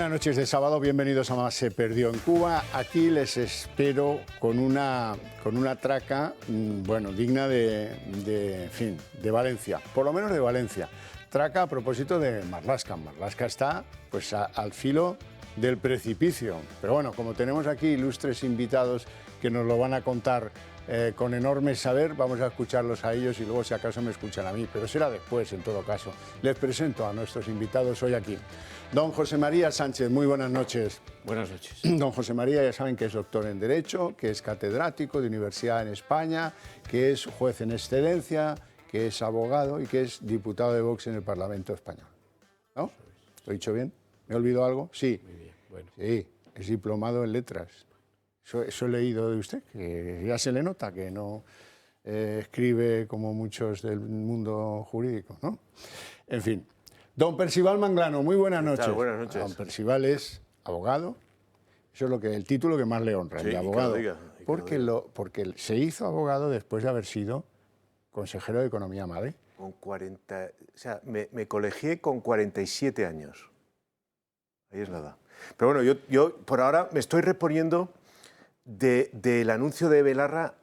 Buenas noches de sábado, bienvenidos a Más se perdió en Cuba. Aquí les espero con una traca, bueno, digna en fin, de Valencia, por lo menos de Valencia. Traca a propósito de Marlaska. Marlaska está pues al filo del precipicio. Pero bueno, como tenemos aquí ilustres invitados que nos lo van a contar con enorme saber, vamos a escucharlos a ellos y luego si acaso me escuchan a mí, pero será después en todo caso. Les presento a nuestros invitados hoy aquí. Don José María Sánchez, muy buenas noches. Buenas noches. Don José María, ya saben que es doctor en Derecho, que es catedrático de universidad en España, que es juez en excedencia, que es abogado y que es diputado de Vox en el Parlamento español. ¿No? ¿Lo he dicho bien? ¿Me he olvidado algo? Sí. Muy bien, bueno. Sí, es diplomado en letras. Eso he leído de usted, que ya se le nota que no escribe como muchos del mundo jurídico, ¿no? En fin. Don Percival Manglano, muy buenas noches. Buenas noches. Don Percival es abogado, eso es el título que más le honra, sí, el de abogado. Porque se hizo abogado después de haber sido consejero de Economía Madre. Con 40, o sea, me colegié con 47 años. Ahí es la edad. Pero bueno, yo por ahora me estoy reponiendo del anuncio de Belarra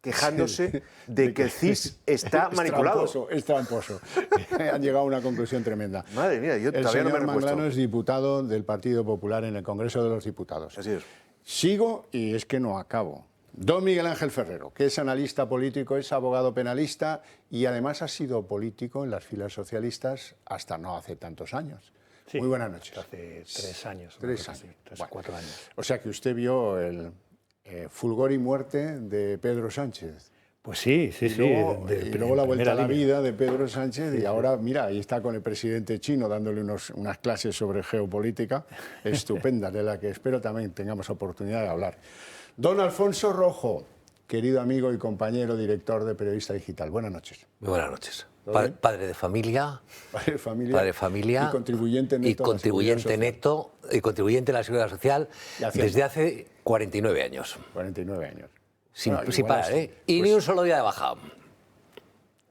quejándose de que el CIS está manipulado. Es tramposo. Han llegado a una conclusión tremenda. Madre mía, yo el todavía no me he señor repuesto. Manglano es diputado del Partido Popular en el Congreso de los Diputados. Así es. Sigo y es que no acabo. Don Miguel Ángel Ferrero, que es analista político, es abogado penalista y además ha sido político en las filas socialistas hasta no hace tantos años. Sí, muy buenas noches. Hace 3 años. 3 años. Bueno, 4 años. O sea que usted vio el fulgor y muerte de Pedro Sánchez. Pues sí. Y luego la vuelta a la vida de Pedro Sánchez y ahora, sí. mira, ahí está con el presidente chino dándole unas clases sobre geopolítica estupendas, de la que espero también tengamos oportunidad de hablar. Don Alfonso Rojo, querido amigo y compañero director de Periodista Digital. Buenas noches. Muy buenas noches. Padre de familia. Padre de familia. Y contribuyente neto. Y contribuyente a la Seguridad Social desde hace 49 años. 49 años. Sin parar, ¿eh? Y pues, ni un solo día de bajada.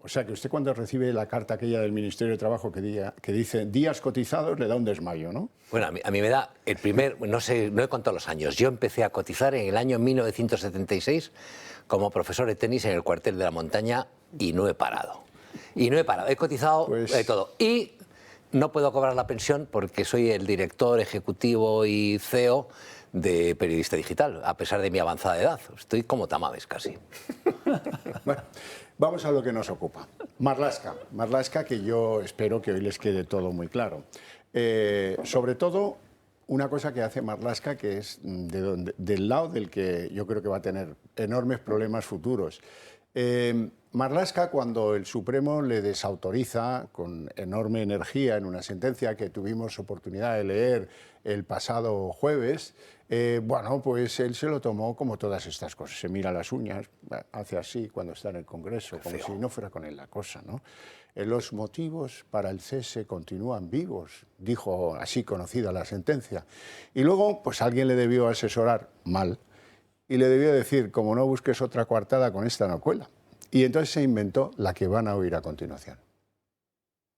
O sea, que usted cuando recibe la carta aquella del Ministerio de Trabajo que dice días cotizados, le da un desmayo, ¿no? Bueno, a mí me da el primer, no he contado los años. Yo empecé a cotizar en el año 1976 como profesor de tenis en el cuartel de la montaña y no he parado. He cotizado de todo. Y no puedo cobrar la pensión porque soy el director ejecutivo y CEO de Periodista Digital, a pesar de mi avanzada edad. Estoy como Tamames casi. Bueno, vamos a lo que nos ocupa. Marlaska, que yo espero que hoy les quede todo muy claro. Sobre todo, una cosa que hace Marlaska, que es del lado del que yo creo que va a tener enormes problemas futuros. Marlaska, cuando el Supremo le desautoriza con enorme energía en una sentencia que tuvimos oportunidad de leer el pasado jueves, bueno, pues él se lo tomó como todas estas cosas. Se mira las uñas, hace así cuando está en el Congreso, como si no fuera con él la cosa, ¿no? Los motivos para el cese continúan vivos, dijo así conocida la sentencia. Y luego, pues alguien le debió asesorar mal y le debió decir, como no busques otra coartada, con esta no cuela. Y entonces se inventó la que van a oír a continuación.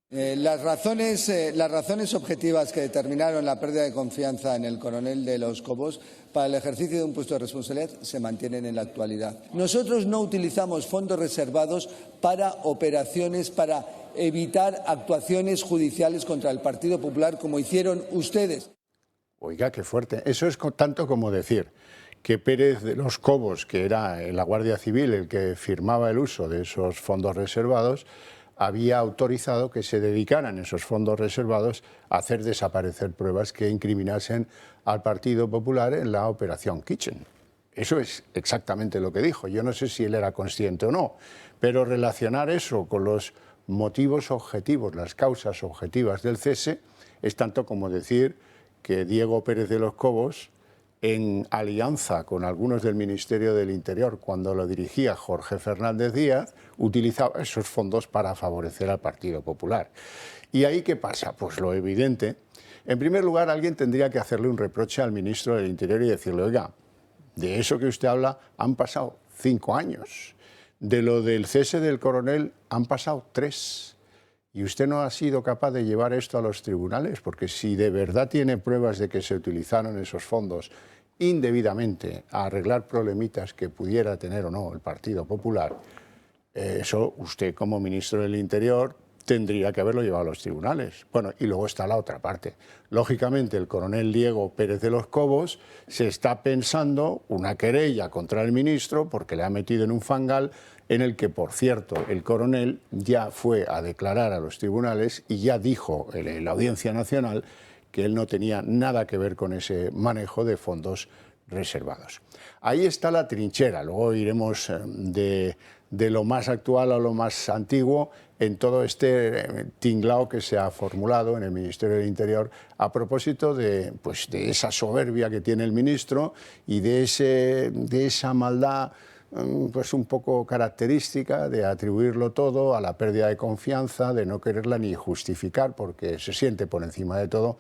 Las razones objetivas que determinaron la pérdida de confianza en el coronel de Los Cobos para el ejercicio de un puesto de responsabilidad se mantienen en la actualidad. Nosotros no utilizamos fondos reservados para operaciones, para evitar actuaciones judiciales contra el Partido Popular como hicieron ustedes. Oiga, qué fuerte. Eso es tanto como decir que Pérez de Los Cobos, que era la Guardia Civil el que firmaba el uso de esos fondos reservados, había autorizado que se dedicaran esos fondos reservados a hacer desaparecer pruebas que incriminasen al Partido Popular en la Operación Kitchen. Eso es exactamente lo que dijo. Yo no sé si él era consciente o no, pero relacionar eso con los motivos objetivos, las causas objetivas del cese, es tanto como decir que Diego Pérez de Los Cobos, en alianza con algunos del Ministerio del Interior, cuando lo dirigía Jorge Fernández Díaz, utilizaba esos fondos para favorecer al Partido Popular. ¿Y ahí qué pasa? Pues lo evidente. En primer lugar, alguien tendría que hacerle un reproche al ministro del Interior y decirle, oiga, de eso que usted habla han pasado 5 años. De lo del cese del coronel han pasado 3. Y usted no ha sido capaz de llevar esto a los tribunales, porque si de verdad tiene pruebas de que se utilizaron esos fondos indebidamente a arreglar problemitas que pudiera tener o no el Partido Popular, eso usted como ministro del Interior tendría que haberlo llevado a los tribunales. Bueno, y luego está la otra parte. Lógicamente, el coronel Diego Pérez de los Cobos se está pensando una querella contra el ministro porque le ha metido en un fangal en el que, por cierto, el coronel ya fue a declarar a los tribunales y ya dijo en la Audiencia Nacional que él no tenía nada que ver con ese manejo de fondos reservados. Ahí está la trinchera. Luego iremos de lo más actual a lo más antiguo en todo este tinglao que se ha formulado en el Ministerio del Interior a propósito de esa soberbia que tiene el ministro y de esa maldad pues un poco característica de atribuirlo todo a la pérdida de confianza, de no quererla ni justificar porque se siente por encima de todo.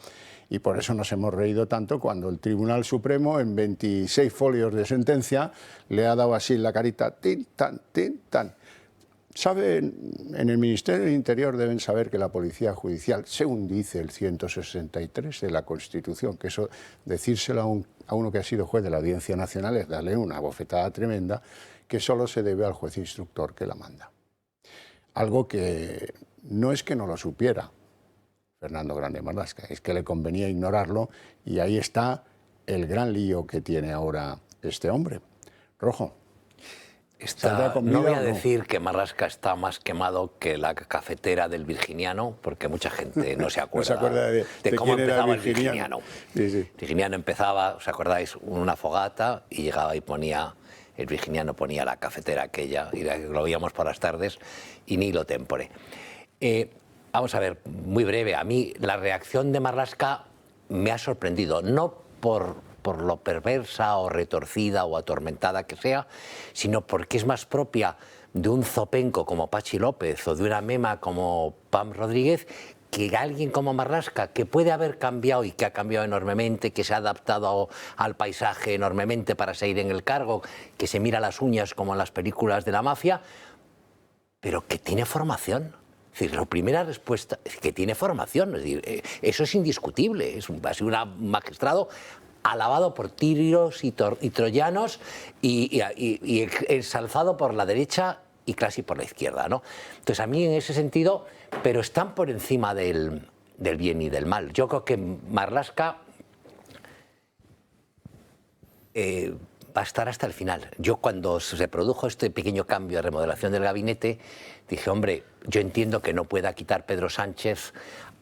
Y por eso nos hemos reído tanto cuando el Tribunal Supremo, en 26 folios de sentencia, le ha dado así la carita, tin, tan, tin, tan. Saben, en el Ministerio del Interior deben saber que la Policía Judicial, según dice el 163 de la Constitución, que eso decírselo a uno que ha sido juez de la Audiencia Nacional es darle una bofetada tremenda, que solo se debe al juez instructor que la manda. Algo que no es que no lo supiera Fernando Grande Marlaska, es que le convenía ignorarlo y ahí está el gran lío que tiene ahora este hombre. Rojo. No voy a decir que Marlaska está más quemado que la cafetera del Virginiano, porque mucha gente no se acuerda, de cómo empezaba el Virginiano. Sí, sí. El Virginiano empezaba, ¿os acordáis?, una fogata y llegaba y ponía, el Virginiano ponía la cafetera aquella, y lo veíamos por las tardes, y ni lo tempore. Vamos a ver, muy breve, a mí la reacción de Marlaska me ha sorprendido, no por lo perversa o retorcida o atormentada que sea, sino porque es más propia de un zopenco como Pachi López o de una mema como Pam Rodríguez que alguien como Marlaska, que puede haber cambiado y que ha cambiado enormemente, que se ha adaptado al paisaje enormemente para seguir en el cargo, que se mira las uñas como en las películas de la mafia, pero que tiene formación. Es decir, la primera respuesta es que tiene formación, es decir, eso es indiscutible, ha sido un magistrado alabado por tirios y troyanos y ensalzado por la derecha y casi por la izquierda, ¿no? Entonces, a mí en ese sentido, pero están por encima del bien y del mal. Yo creo que Marlaska va a estar hasta el final. Yo cuando se produjo este pequeño cambio de remodelación del gabinete, dije, hombre, yo entiendo que no pueda quitar Pedro Sánchez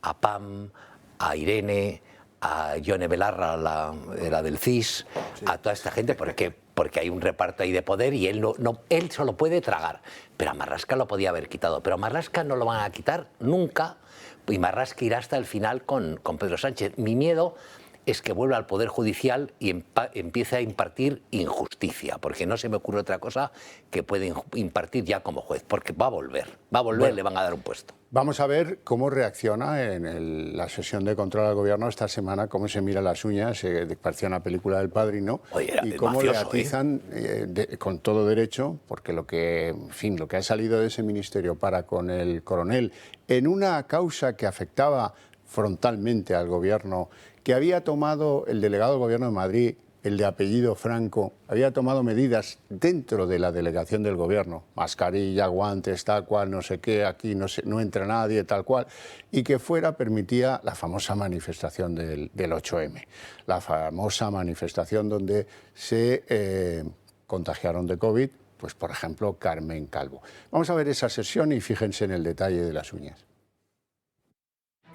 a Pam, a Irene, a Yone Belarra, la del CIS, sí, a toda esta gente, porque hay un reparto ahí de poder y él él solo puede tragar. Pero a Marlaska lo podía haber quitado. Pero a Marlaska no lo van a quitar nunca y Marlaska irá hasta el final con Pedro Sánchez. Mi miedo es que vuelva al Poder Judicial y empiece a impartir injusticia, porque no se me ocurre otra cosa que puede impartir ya como juez, porque va a volver, bueno, le van a dar un puesto. Vamos a ver cómo reacciona en la sesión de control al gobierno esta semana, cómo se mira las uñas, parecía una película del Padrino, y cómo mafioso, le atizan con todo derecho, porque lo que ha salido de ese ministerio para con el coronel en una causa que afectaba frontalmente al gobierno, que había tomado el delegado del Gobierno de Madrid, el de apellido Franco, había tomado medidas dentro de la delegación del Gobierno, mascarilla, guantes, tal cual, no sé qué, aquí no entra nadie, tal cual, y que permitía la famosa manifestación del 8M, la famosa manifestación donde se contagiaron de COVID, pues por ejemplo, Carmen Calvo. Vamos a ver esa sesión y fíjense en el detalle de las uñas.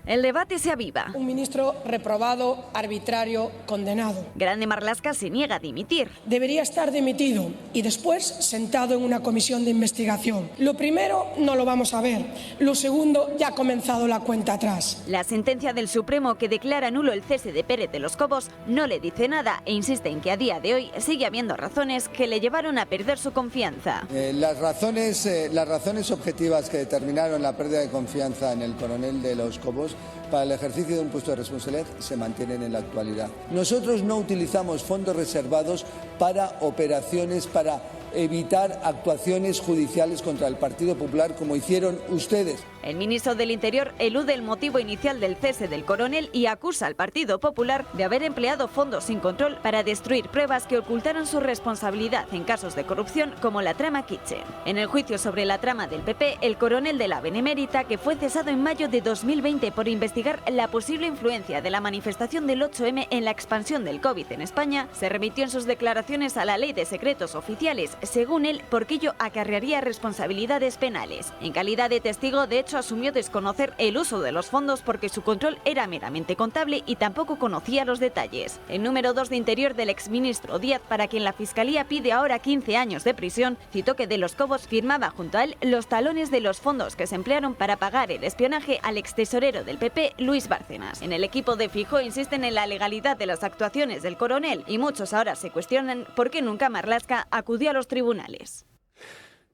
El debate se aviva. Un ministro reprobado, arbitrario, condenado. Grande Marlaska se niega a dimitir. Debería estar dimitido y después sentado en una comisión de investigación. Lo primero no lo vamos a ver. Lo segundo, ya ha comenzado la cuenta atrás. La sentencia del Supremo que declara nulo el cese de Pérez de los Cobos no le dice nada e insiste en que a día de hoy sigue habiendo razones que le llevaron a perder su confianza. Las razones objetivas que determinaron la pérdida de confianza en el coronel de los Cobos para el ejercicio de un puesto de responsabilidad se mantienen en la actualidad. Nosotros no utilizamos fondos reservados para operaciones, para evitar actuaciones judiciales contra el Partido Popular como hicieron ustedes. El ministro del Interior elude el motivo inicial del cese del coronel y acusa al Partido Popular de haber empleado fondos sin control para destruir pruebas que ocultaron su responsabilidad en casos de corrupción como la trama Kitchen. En el juicio sobre la trama del PP, el coronel de la Benemérita, que fue cesado en mayo de 2020 por investigar la posible influencia de la manifestación del 8M en la expansión del COVID en España, se remitió en sus declaraciones a la Ley de Secretos Oficiales, según él, porque ello acarrearía responsabilidades penales. En calidad de testigo, de hecho, asumió desconocer el uso de los fondos porque su control era meramente contable y tampoco conocía los detalles. El número 2 de Interior del exministro Díaz, para quien la Fiscalía pide ahora 15 años de prisión, citó que De los Cobos firmaba junto a él los talones de los fondos que se emplearon para pagar el espionaje al extesorero del PP, Luis Bárcenas. En el equipo de Feijóo insisten en la legalidad de las actuaciones del coronel y muchos ahora se cuestionan por qué nunca Marlaska acudió a los tribunales.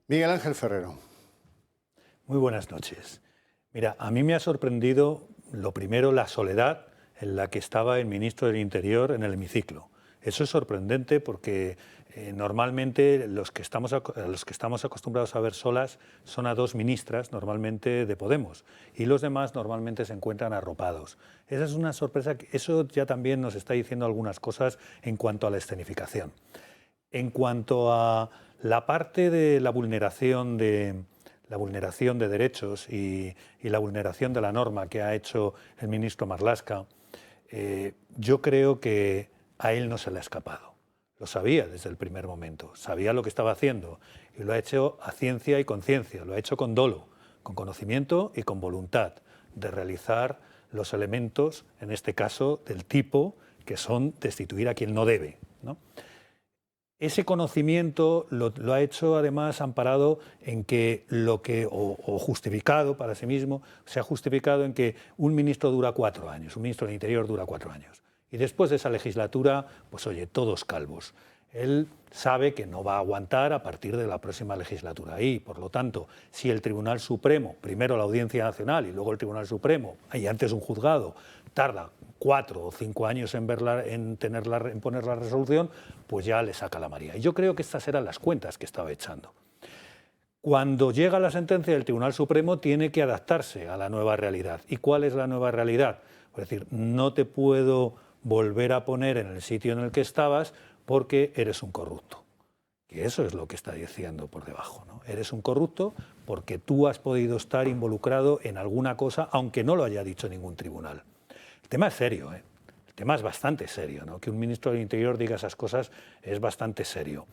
Miguel Ángel Ferrero. Muy buenas noches. Mira, a mí me ha sorprendido, lo primero, la soledad en la que estaba el ministro del Interior en el hemiciclo. Eso es sorprendente porque normalmente los que estamos acostumbrados a ver solas son a dos ministras, normalmente de Podemos, y los demás normalmente se encuentran arropados. Esa es una sorpresa, eso ya también nos está diciendo algunas cosas en cuanto a la escenificación. En cuanto a la parte de la vulneración de derechos y la vulneración de la norma que ha hecho el ministro Marlaska, yo creo que a él no se le ha escapado. Lo sabía desde el primer momento, sabía lo que estaba haciendo y lo ha hecho a ciencia y conciencia, lo ha hecho con dolo, con conocimiento y con voluntad de realizar los elementos, en este caso del tipo, que son destituir a quien no debe, ¿no? Ese conocimiento lo ha hecho además amparado en que o justificado para sí mismo, se ha justificado en que un ministro dura 4 años, un ministro del Interior dura 4 años. Y después de esa legislatura, pues oye, todos calvos. Él sabe que no va a aguantar a partir de la próxima legislatura. Y, por lo tanto, si el Tribunal Supremo, primero la Audiencia Nacional y luego el Tribunal Supremo, y antes un juzgado, tarda 4 o 5 años en poner la resolución, pues ya le saca la María. Y yo creo que estas eran las cuentas que estaba echando. Cuando llega la sentencia del Tribunal Supremo tiene que adaptarse a la nueva realidad. ¿Y cuál es la nueva realidad? Es decir, no te puedo volver a poner en el sitio en el que estabas porque eres un corrupto. Que eso es lo que está diciendo por debajo, ¿no? Eres un corrupto porque tú has podido estar involucrado en alguna cosa, aunque no lo haya dicho ningún tribunal. El tema es serio, ¿eh? El tema es bastante serio, ¿no? Que un ministro del Interior diga esas cosas es bastante serio.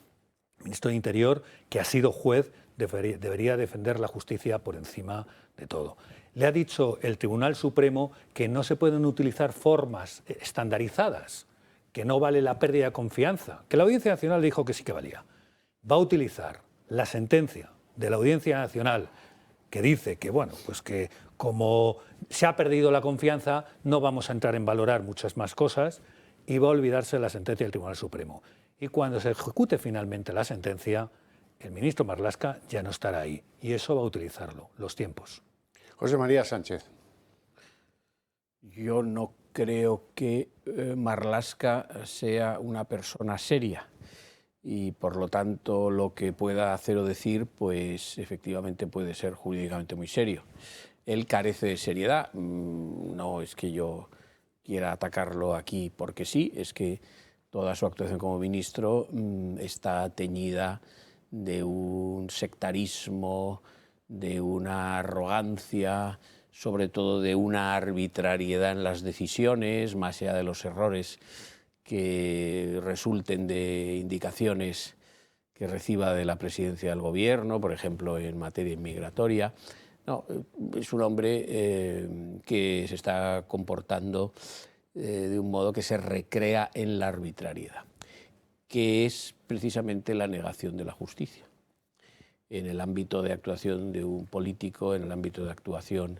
El ministro del Interior, que ha sido juez, debería defender la justicia por encima de todo. Le ha dicho el Tribunal Supremo que no se pueden utilizar formas estandarizadas, que no vale la pérdida de confianza, que la Audiencia Nacional dijo que sí que valía. Va a utilizar la sentencia de la Audiencia Nacional que dice que, bueno, pues que como se ha perdido la confianza no vamos a entrar en valorar muchas más cosas y va a olvidarse de la sentencia del Tribunal Supremo. Y cuando se ejecute finalmente la sentencia, el ministro Marlaska ya no estará ahí y eso va a utilizarlo, los tiempos. José María Sánchez. Yo no creo que Marlaska sea una persona seria y por lo tanto lo que pueda hacer o decir pues efectivamente puede ser jurídicamente muy serio. Él carece de seriedad, no es que yo quiera atacarlo aquí porque sí, es que toda su actuación como ministro está teñida de un sectarismo, de una arrogancia, sobre todo de una arbitrariedad en las decisiones, más allá de los errores que resulten de indicaciones que reciba de la presidencia del gobierno, por ejemplo, en materia inmigratoria. No, es un hombre que se está comportando de un modo que se recrea en la arbitrariedad, que es precisamente la negación de la justicia. En el ámbito de actuación de un político, en el ámbito de actuación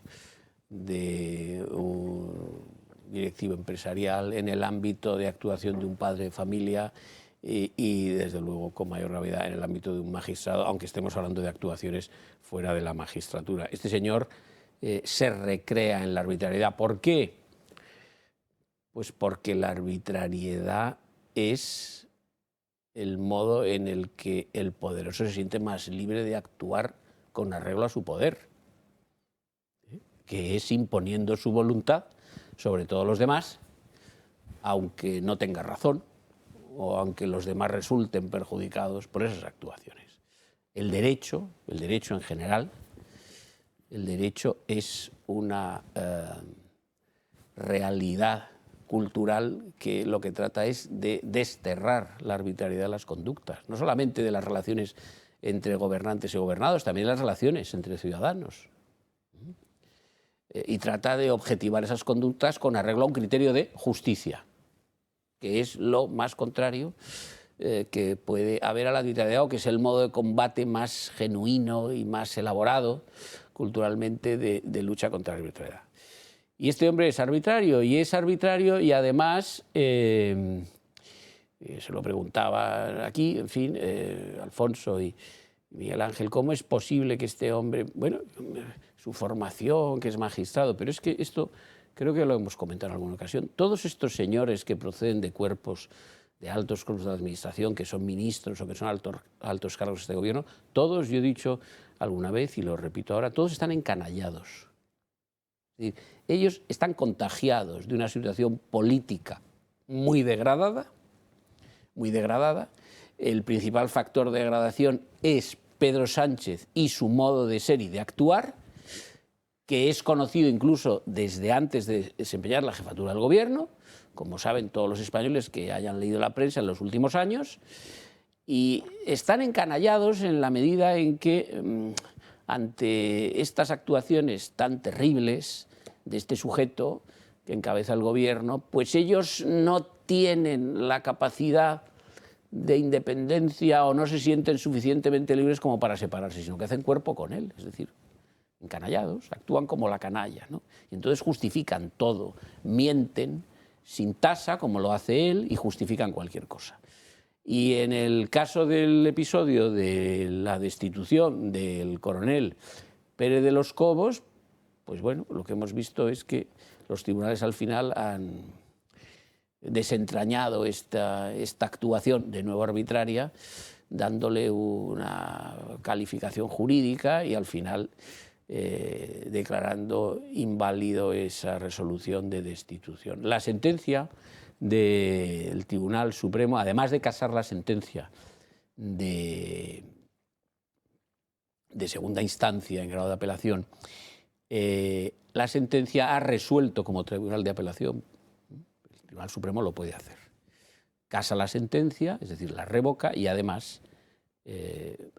de un directivo empresarial, en el ámbito de actuación de un padre de familia y desde luego con mayor gravedad en el ámbito de un magistrado, aunque estemos hablando de actuaciones fuera de la magistratura. Este señor se recrea en la arbitrariedad. ¿Por qué? Pues porque la arbitrariedad es el modo en el que el poderoso se siente más libre de actuar con arreglo a su poder. que es imponiendo su voluntad sobre todos los demás, aunque no tenga razón o aunque los demás resulten perjudicados por esas actuaciones. El derecho en general, el derecho es una realidad cultural que lo que trata es de desterrar la arbitrariedad de las conductas, no solamente de las relaciones entre gobernantes y gobernados, también las relaciones entre ciudadanos. Y trata de objetivar esas conductas con arreglo a un criterio de justicia, que es lo más contrario que puede haber a la arbitrariedad, o que es el modo de combate más genuino y más elaborado culturalmente de lucha contra la arbitrariedad. Y este hombre es arbitrario y además, se lo preguntaba aquí, en fin, Alfonso y Miguel Ángel, ¿cómo es posible que este hombre, bueno, su formación, que es magistrado, pero es que esto creo que lo hemos comentado en alguna ocasión, todos estos señores que proceden de cuerpos de altos cargos de administración, que son ministros o que son altos cargos de este gobierno, todos, yo he dicho alguna vez y lo repito ahora, todos están encanallados. Es decir, ellos están contagiados de una situación política muy degradada, muy degradada. El principal factor de degradación es Pedro Sánchez y su modo de ser y de actuar, que es conocido incluso desde antes de desempeñar la jefatura del gobierno, como saben todos los españoles que hayan leído la prensa en los últimos años, y están encanallados en la medida en que ante estas actuaciones tan terribles de este sujeto que encabeza el gobierno, pues ellos no tienen la capacidad de independencia o no se sienten suficientemente libres como para separarse, sino que hacen cuerpo con él, es decir, encanallados, actúan como la canalla, ¿no? Y entonces justifican todo, mienten sin tasa, como lo hace él, y justifican cualquier cosa. Y en el caso del episodio de la destitución del coronel Pérez de los Cobos, pues bueno, lo que hemos visto es que los tribunales al final han desentrañado esta actuación de nuevo arbitraria, dándole una calificación jurídica y al final declarando inválido esa resolución de destitución. La sentencia del Tribunal Supremo, además de casar la sentencia de segunda instancia en grado de apelación, la sentencia ha resuelto como tribunal de apelación. El Tribunal Supremo lo puede hacer. Casa la sentencia, es decir, la revoca, y además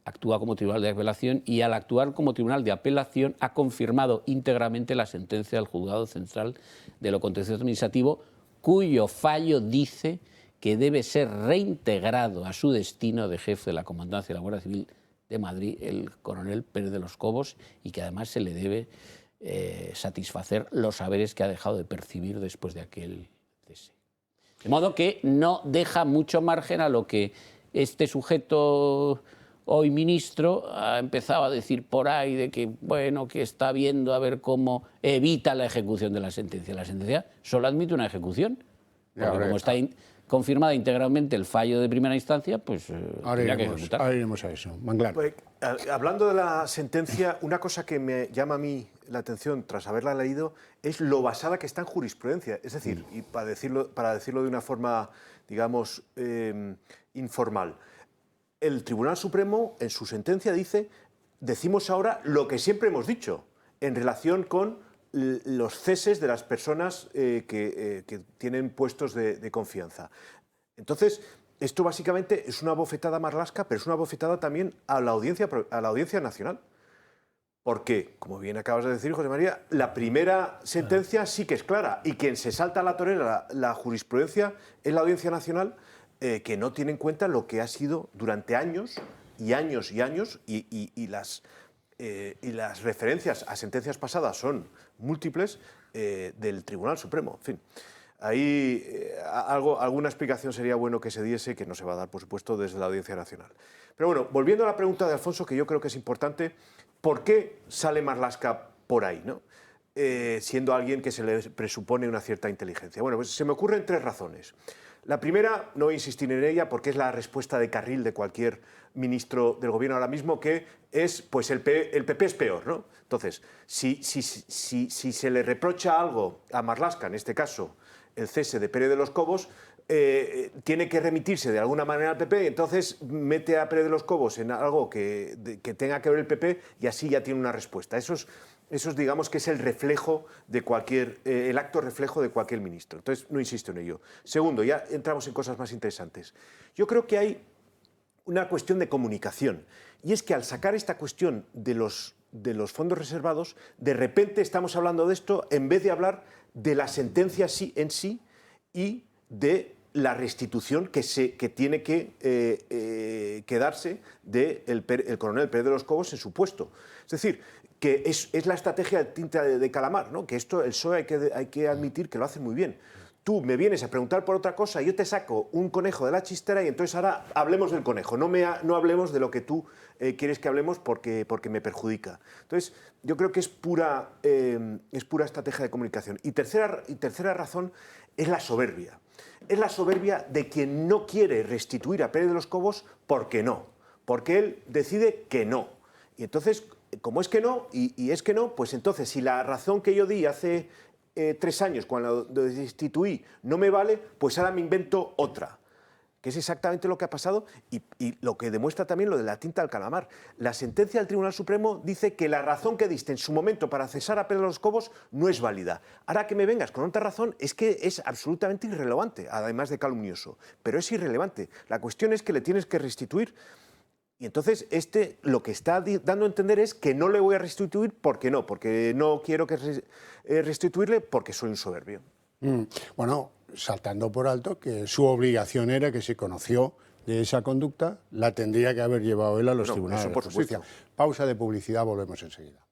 actúa como tribunal de apelación, y al actuar como tribunal de apelación ha confirmado íntegramente la sentencia del Juzgado Central de lo Contencioso Administrativo, cuyo fallo dice que debe ser reintegrado a su destino de jefe de la Comandancia de la Guardia Civil de Madrid el coronel Pérez de los Cobos, y que además se le debe satisfacer los saberes que ha dejado de percibir después de aquel cese. De modo que no deja mucho margen a lo que este sujeto, hoy ministro, ha empezado a decir por ahí de que, bueno, que está viendo a ver cómo evita la ejecución de la sentencia. La sentencia solo admite una ejecución, porque como está confirmada íntegramente el fallo de primera instancia, pues tendría que ejecutar. Ahora iremos a eso. Manglar. Pues, hablando de la sentencia, una cosa que me llama a mí la atención tras haberla leído es lo basada que está en jurisprudencia. Es decir, y para decirlo de una forma, digamos, informal, el Tribunal Supremo en su sentencia dice: decimos ahora lo que siempre hemos dicho en relación con los ceses de las personas que tienen puestos de confianza. Entonces, esto básicamente es una bofetada a Marlaska, pero es una bofetada también a la Audiencia Nacional. Porque, como bien acabas de decir, José María, la primera sentencia sí que es clara, y quien se salta a la torera la jurisprudencia es la Audiencia Nacional, que no tiene en cuenta lo que ha sido durante años y años y años, y las referencias a sentencias pasadas son múltiples del Tribunal Supremo. En fin, ahí alguna explicación sería bueno que se diese, que no se va a dar, por supuesto, desde la Audiencia Nacional. Pero bueno, volviendo a la pregunta de Alfonso, que yo creo que es importante, ¿por qué sale Marlaska por ahí, ¿no? Siendo alguien que se le presupone una cierta inteligencia? Bueno, pues se me ocurren tres razones. La primera, no voy a insistir en ella porque es la respuesta de carril de cualquier ministro del gobierno ahora mismo, que es, pues el PP es peor, ¿no? Entonces, si se le reprocha algo a Marlaska, en este caso el cese de Pérez de los Cobos, tiene que remitirse de alguna manera al PP, entonces mete a Pérez de los Cobos en algo que tenga que ver el PP y así ya tiene una respuesta. Eso es, digamos, que es el reflejo de el acto reflejo de cualquier ministro. Entonces, no insisto en ello. Segundo, ya entramos en cosas más interesantes. Yo creo que hay una cuestión de comunicación, y es que al sacar esta cuestión de los fondos reservados, de repente estamos hablando de esto en vez de hablar de la sentencia en sí y de la restitución que tiene que darse del coronel Pérez de los Cobos en su puesto. Es decir, que es la estrategia de tinta de calamar, ¿no? Que esto el PSOE hay que admitir que lo hace muy bien. Tú me vienes a preguntar por otra cosa, yo te saco un conejo de la chistera y entonces ahora hablemos del conejo, no hablemos de lo que tú quieres que hablemos porque me perjudica. Entonces, yo creo que es pura estrategia de comunicación. Y tercera razón es la soberbia. Es la soberbia de quien no quiere restituir a Pérez de los Cobos porque no, porque él decide que no. Y entonces, como es que no, y es que no, pues entonces si la razón que yo di hace 3 años cuando lo destituí no me vale, pues ahora me invento otra. Que es exactamente lo que ha pasado y lo que demuestra también lo de la tinta al calamar. La sentencia del Tribunal Supremo dice que la razón que diste en su momento para cesar a Pérez de los Cobos no es válida. Ahora que me vengas con otra razón es que es absolutamente irrelevante, además de calumnioso. Pero es irrelevante. La cuestión es que le tienes que restituir. Y entonces lo que está dando a entender es que no le voy a restituir porque no quiero restituirle porque soy un soberbio. Bueno, saltando por alto que su obligación era que si conoció de esa conducta, la tendría que haber llevado él a los tribunales de justicia. Pausa de publicidad, volvemos enseguida.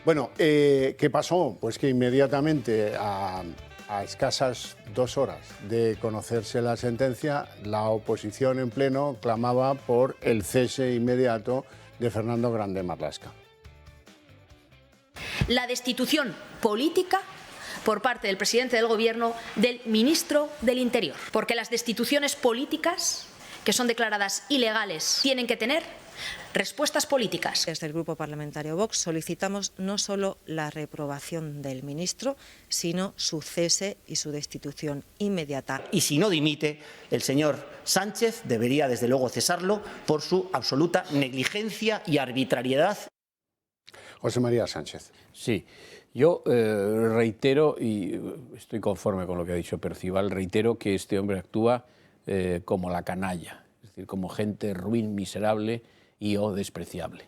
Bueno, ¿qué pasó? Pues que inmediatamente, a escasas 2 horas de conocerse la sentencia, la oposición en pleno clamaba por el cese inmediato de Fernando Grande Marlaska. La destitución política por parte del presidente del Gobierno del ministro del Interior, porque las destituciones políticas que son declaradas ilegales tienen que tener respuestas políticas. Desde el Grupo Parlamentario Vox solicitamos no solo la reprobación del ministro, sino su cese y su destitución inmediata. Y si no dimite, el señor Sánchez debería desde luego cesarlo por su absoluta negligencia y arbitrariedad. José María Sánchez. Sí, yo reitero, y estoy conforme con lo que ha dicho Percival, reitero que este hombre actúa como la canalla, es decir, como gente ruin, miserable y o despreciable.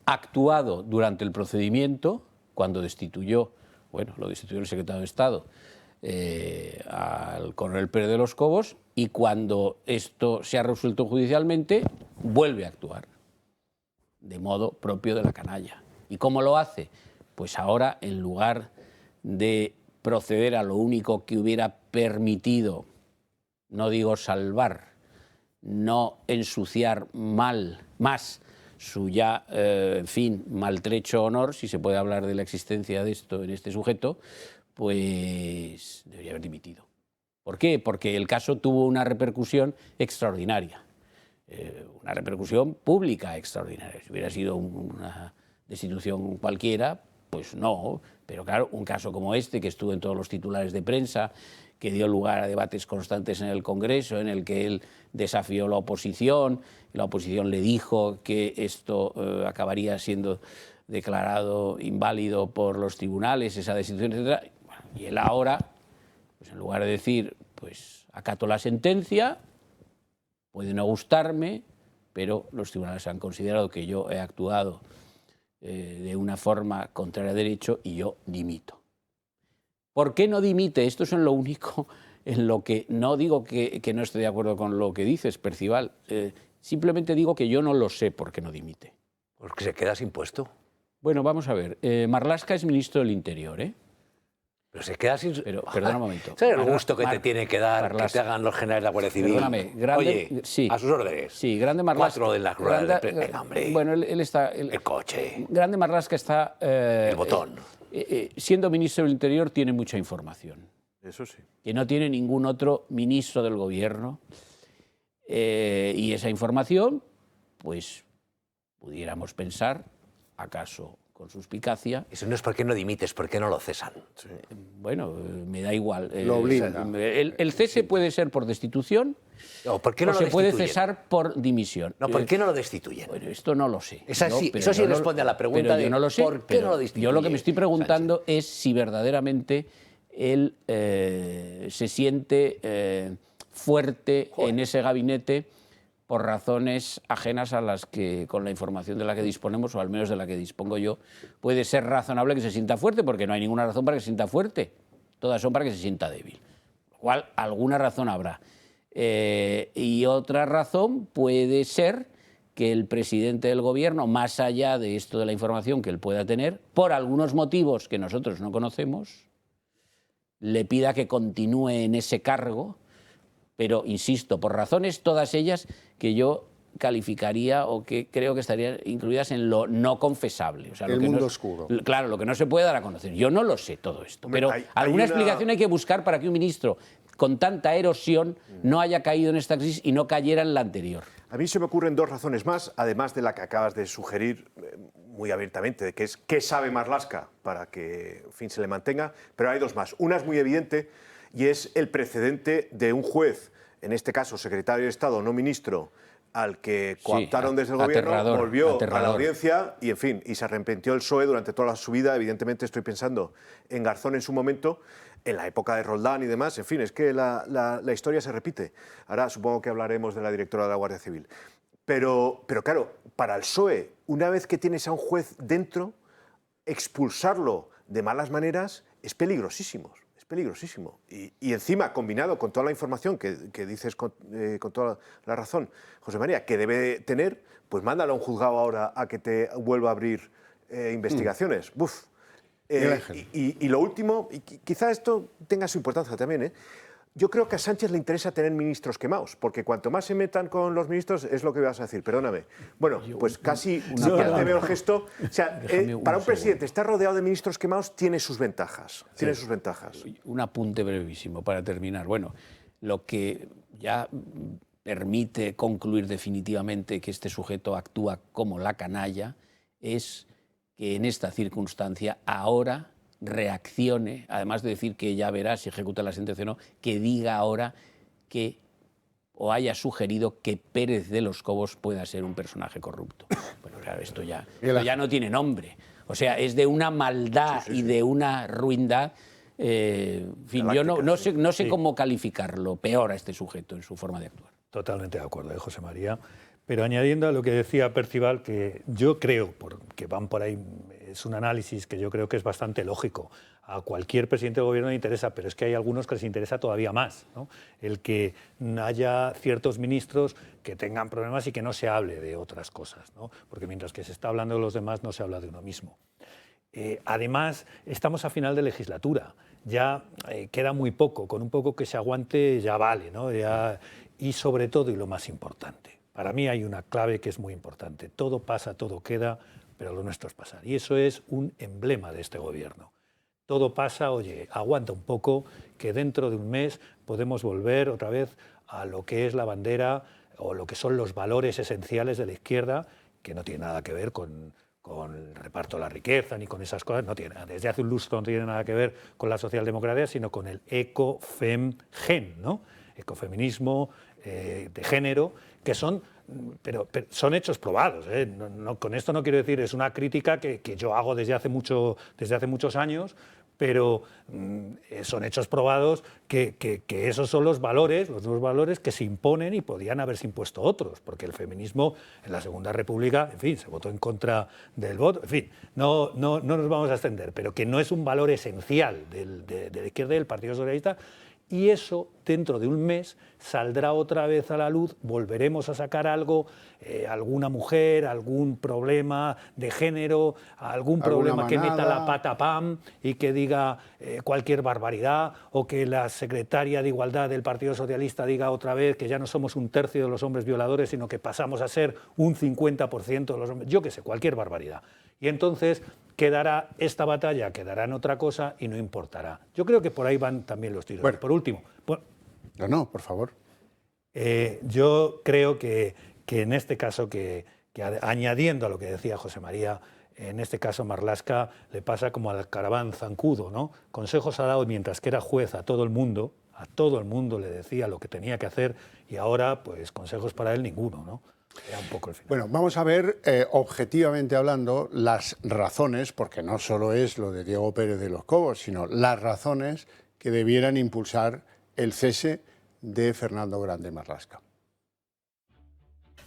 Ha actuado durante el procedimiento, cuando lo destituyó el secretario de Estado al coronel Pérez de los Cobos, y cuando esto se ha resuelto judicialmente, vuelve a actuar de modo propio de la canalla. ¿Y cómo lo hace? Pues ahora, en lugar de proceder a lo único que hubiera permitido, no digo salvar, no ensuciar más su ya, maltrecho honor, si se puede hablar de la existencia de esto en este sujeto, pues debería haber dimitido. ¿Por qué? Porque el caso tuvo una repercusión extraordinaria, una repercusión pública extraordinaria. Si hubiera sido una destitución cualquiera, pues no, pero claro, un caso como este, que estuvo en todos los titulares de prensa, que dio lugar a debates constantes en el Congreso, en el que él desafió a la oposición le dijo que esto acabaría siendo declarado inválido por los tribunales, esa destitución, etc. Bueno, y él ahora, pues en lugar de decir, pues acato la sentencia, puede no gustarme, pero los tribunales han considerado que yo he actuado de una forma contraria a derecho y yo dimito. ¿Por qué no dimite? Esto es en lo único en lo que no digo que no estoy de acuerdo con lo que dices, Percival. Simplemente digo que yo no lo sé por qué no dimite. Porque se queda sin puesto. Bueno, vamos a ver. Marlaska es ministro del Interior, ¿eh? Pero se queda sin... Pero, perdona un momento. ¿Sabes el gusto que te tiene que dar que te hagan los generales de la Guardia Civil? Perdóname, grande, Oye, sí. a sus órdenes. Sí, Grande Marlaska. 4 de las ruedas de venga, hombre. Bueno, él está... El coche. Grande Marlaska está... el botón. Siendo ministro del Interior tiene mucha información. Eso sí. Que no tiene ningún otro ministro del Gobierno. Y esa información, pues, pudiéramos pensar, acaso con suspicacia... Eso no es porque no dimites, porque no lo cesan. Sí. Bueno, me da igual. Lo obliga. El cese puede ser por destitución ¿O por qué no o lo se puede destituyen? cesar por dimisión. No, ¿por qué no lo destituyen? Bueno, esto no lo sé. Es así, Pero eso sí yo no responde a la pregunta pero de yo no lo sé, ¿por qué pero no lo destituye yo lo que me estoy preguntando Sánchez? es si verdaderamente él se siente fuerte en ese gabinete por razones ajenas a las que, con la información de la que disponemos, o al menos de la que dispongo yo, puede ser razonable que se sienta fuerte, porque no hay ninguna razón para que se sienta fuerte. Todas son para que se sienta débil. Lo cual, alguna razón habrá. Y otra razón puede ser que el presidente del Gobierno, más allá de esto de la información que él pueda tener, por algunos motivos que nosotros no conocemos, le pida que continúe en ese cargo, pero, insisto, por razones todas ellas que yo calificaría o que creo que estarían incluidas en lo no confesable. O sea, el mundo oscuro. Claro, lo que no se puede dar a conocer. Yo no lo sé todo esto, Hombre, pero hay alguna una... explicación hay que buscar para que un ministro con tanta erosión no haya caído en esta crisis y no cayera en la anterior. A mí se me ocurren 2 razones más, además de la que acabas de sugerir muy abiertamente, de que es qué sabe Marlaska para que, en fin, se le mantenga, pero hay 2 más. Una es muy evidente y es el precedente de un juez, en este caso secretario de Estado, no ministro, al que cooptaron desde el Gobierno, volvió a la audiencia y, en fin, y se arrepintió el PSOE durante toda su vida. Evidentemente estoy pensando en Garzón en su momento, en la época de Roldán y demás. En fin, es que la historia se repite. Ahora supongo que hablaremos de la directora de la Guardia Civil. Pero claro, para el PSOE, una vez que tienes a un juez dentro, expulsarlo de malas maneras es peligrosísimo. Es peligrosísimo. Y encima, combinado con toda la información que dices con toda la razón, José María, que debe tener, pues mándalo a un juzgado ahora a que te vuelva a abrir investigaciones. Buf. Y lo último, y quizá esto tenga su importancia también, yo creo que a Sánchez le interesa tener ministros quemados, porque cuanto más se metan con los ministros, es lo que vas a decir, perdóname. Bueno, pues casi, si ya te veo el gesto, o sea, para un presidente estar rodeado de ministros quemados tiene sus ventajas, tiene sus ventajas. Un apunte brevísimo para terminar. Bueno, lo que ya permite concluir definitivamente que este sujeto actúa como la canalla es que en esta circunstancia ahora reaccione, además de decir que ya verá si ejecuta la sentencia o no, que diga ahora que o haya sugerido que Pérez de los Cobos pueda ser un personaje corrupto. Bueno, claro, esto ya no tiene nombre. O sea, es de una maldad y de una ruindad. En fin, yo no sé cómo calificarlo peor a este sujeto en su forma de actuar. Totalmente de acuerdo, José María. Pero añadiendo a lo que decía Percival, que yo creo, que van por ahí, es un análisis que yo creo que es bastante lógico. A cualquier presidente del Gobierno le interesa, pero es que hay algunos que les interesa todavía más, ¿no? El que haya ciertos ministros que tengan problemas y que no se hable de otras cosas, ¿no? Porque mientras que se está hablando de los demás, no se habla de uno mismo. Además, estamos a final de legislatura. Ya queda muy poco, con un poco que se aguante ya vale, ¿no? Y sobre todo, y lo más importante, para mí hay una clave que es muy importante. Todo pasa, todo queda, pero lo nuestro es pasar. Y eso es un emblema de este Gobierno. Todo pasa, oye, aguanta un poco, que dentro de un mes podemos volver otra vez a lo que es la bandera o lo que son los valores esenciales de la izquierda, que no tiene nada que ver con el reparto de la riqueza ni con esas cosas. No tiene, desde hace un lustro no tiene nada que ver con la socialdemocracia, sino con el ecofem-gen, ¿no? Ecofeminismo, de género, que son, pero son hechos probados, ¿eh? Con esto no quiero decir, es una crítica que yo hago desde hace muchos años, pero son hechos probados que esos son los nuevos valores que se imponen y podían haberse impuesto otros, porque el feminismo en la Segunda República, en fin, se votó en contra del voto, en fin, no nos vamos a extender, pero que no es un valor esencial de la izquierda y del Partido Socialista, y eso dentro de un mes saldrá otra vez a la luz, volveremos a sacar algo, alguna mujer, algún problema de género, algún problema que meta la pata pam y que diga cualquier barbaridad, o que la secretaria de Igualdad del Partido Socialista diga otra vez que ya no somos 1/3 de los hombres violadores, sino que pasamos a ser un 50% de los hombres, yo qué sé, cualquier barbaridad. Y entonces quedará esta batalla, quedará en otra cosa y no importará. Yo creo que por ahí van también los tiros. Bueno, por último... No, por favor. Yo creo que en este caso, que añadiendo a lo que decía José María, en este caso Marlaska le pasa como al Caraván Zancudo, ¿no? Consejos ha dado mientras que era juez a todo el mundo le decía lo que tenía que hacer, y ahora pues consejos para él ninguno, ¿no? Era un poco el final. Bueno, vamos a ver, objetivamente hablando, las razones, porque no solo es lo de Diego Pérez de los Cobos, sino las razones que debieran impulsar el cese de Fernando Grande Marlaska.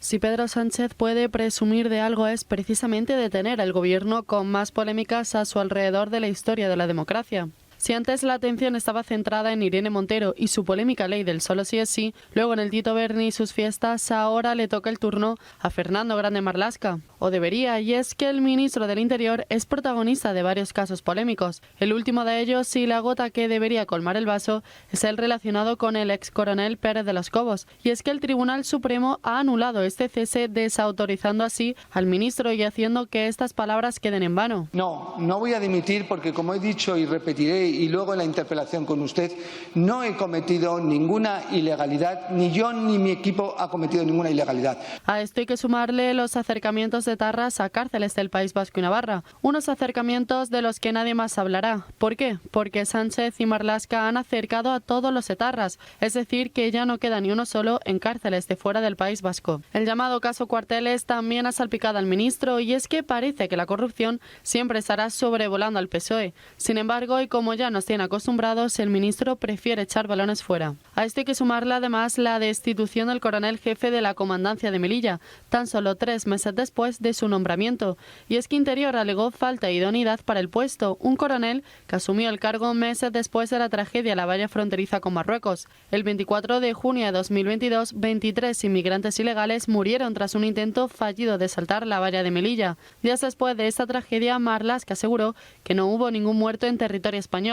Si Pedro Sánchez puede presumir de algo es precisamente de tener el gobierno con más polémicas a su alrededor de la historia de la democracia. Si antes la atención estaba centrada en Irene Montero y su polémica ley del solo sí es sí, luego en el Tito Berni y sus fiestas, ahora le toca el turno a Fernando Grande Marlaska. O debería, y es que el ministro del Interior es protagonista de varios casos polémicos. El último de ellos, y la gota que debería colmar el vaso, es el relacionado con el ex coronel Pérez de los Cobos. Y es que el Tribunal Supremo ha anulado este cese, desautorizando así al ministro y haciendo que estas palabras queden en vano. No voy a dimitir porque, como he dicho y repetiré, y luego en la interpelación con usted, no he cometido ninguna ilegalidad, ni yo ni mi equipo ha cometido ninguna ilegalidad. A esto hay que sumarle los acercamientos de Tarras a cárceles del País Vasco y Navarra, unos acercamientos de los que nadie más hablará. ¿Por qué? Porque Sánchez y Marlaska han acercado a todos los etarras, es decir, que ya no queda ni uno solo en cárceles de fuera del País Vasco. El llamado caso Cuarteles también ha salpicado al ministro, y es que parece que la corrupción siempre estará sobrevolando al PSOE. Sin embargo, y como ya nos tiene acostumbrados, el ministro prefiere echar balones fuera. A esto hay que sumarle además la destitución del coronel jefe de la comandancia de Melilla, tan solo 3 meses después de su nombramiento. Y es que Interior alegó falta de idoneidad para el puesto, un coronel que asumió el cargo meses después de la tragedia en la valla fronteriza con Marruecos. El 24 de junio de 2022, 23 inmigrantes ilegales murieron tras un intento fallido de saltar la valla de Melilla. Días después de esta tragedia, Marlaska aseguró que no hubo ningún muerto en territorio español.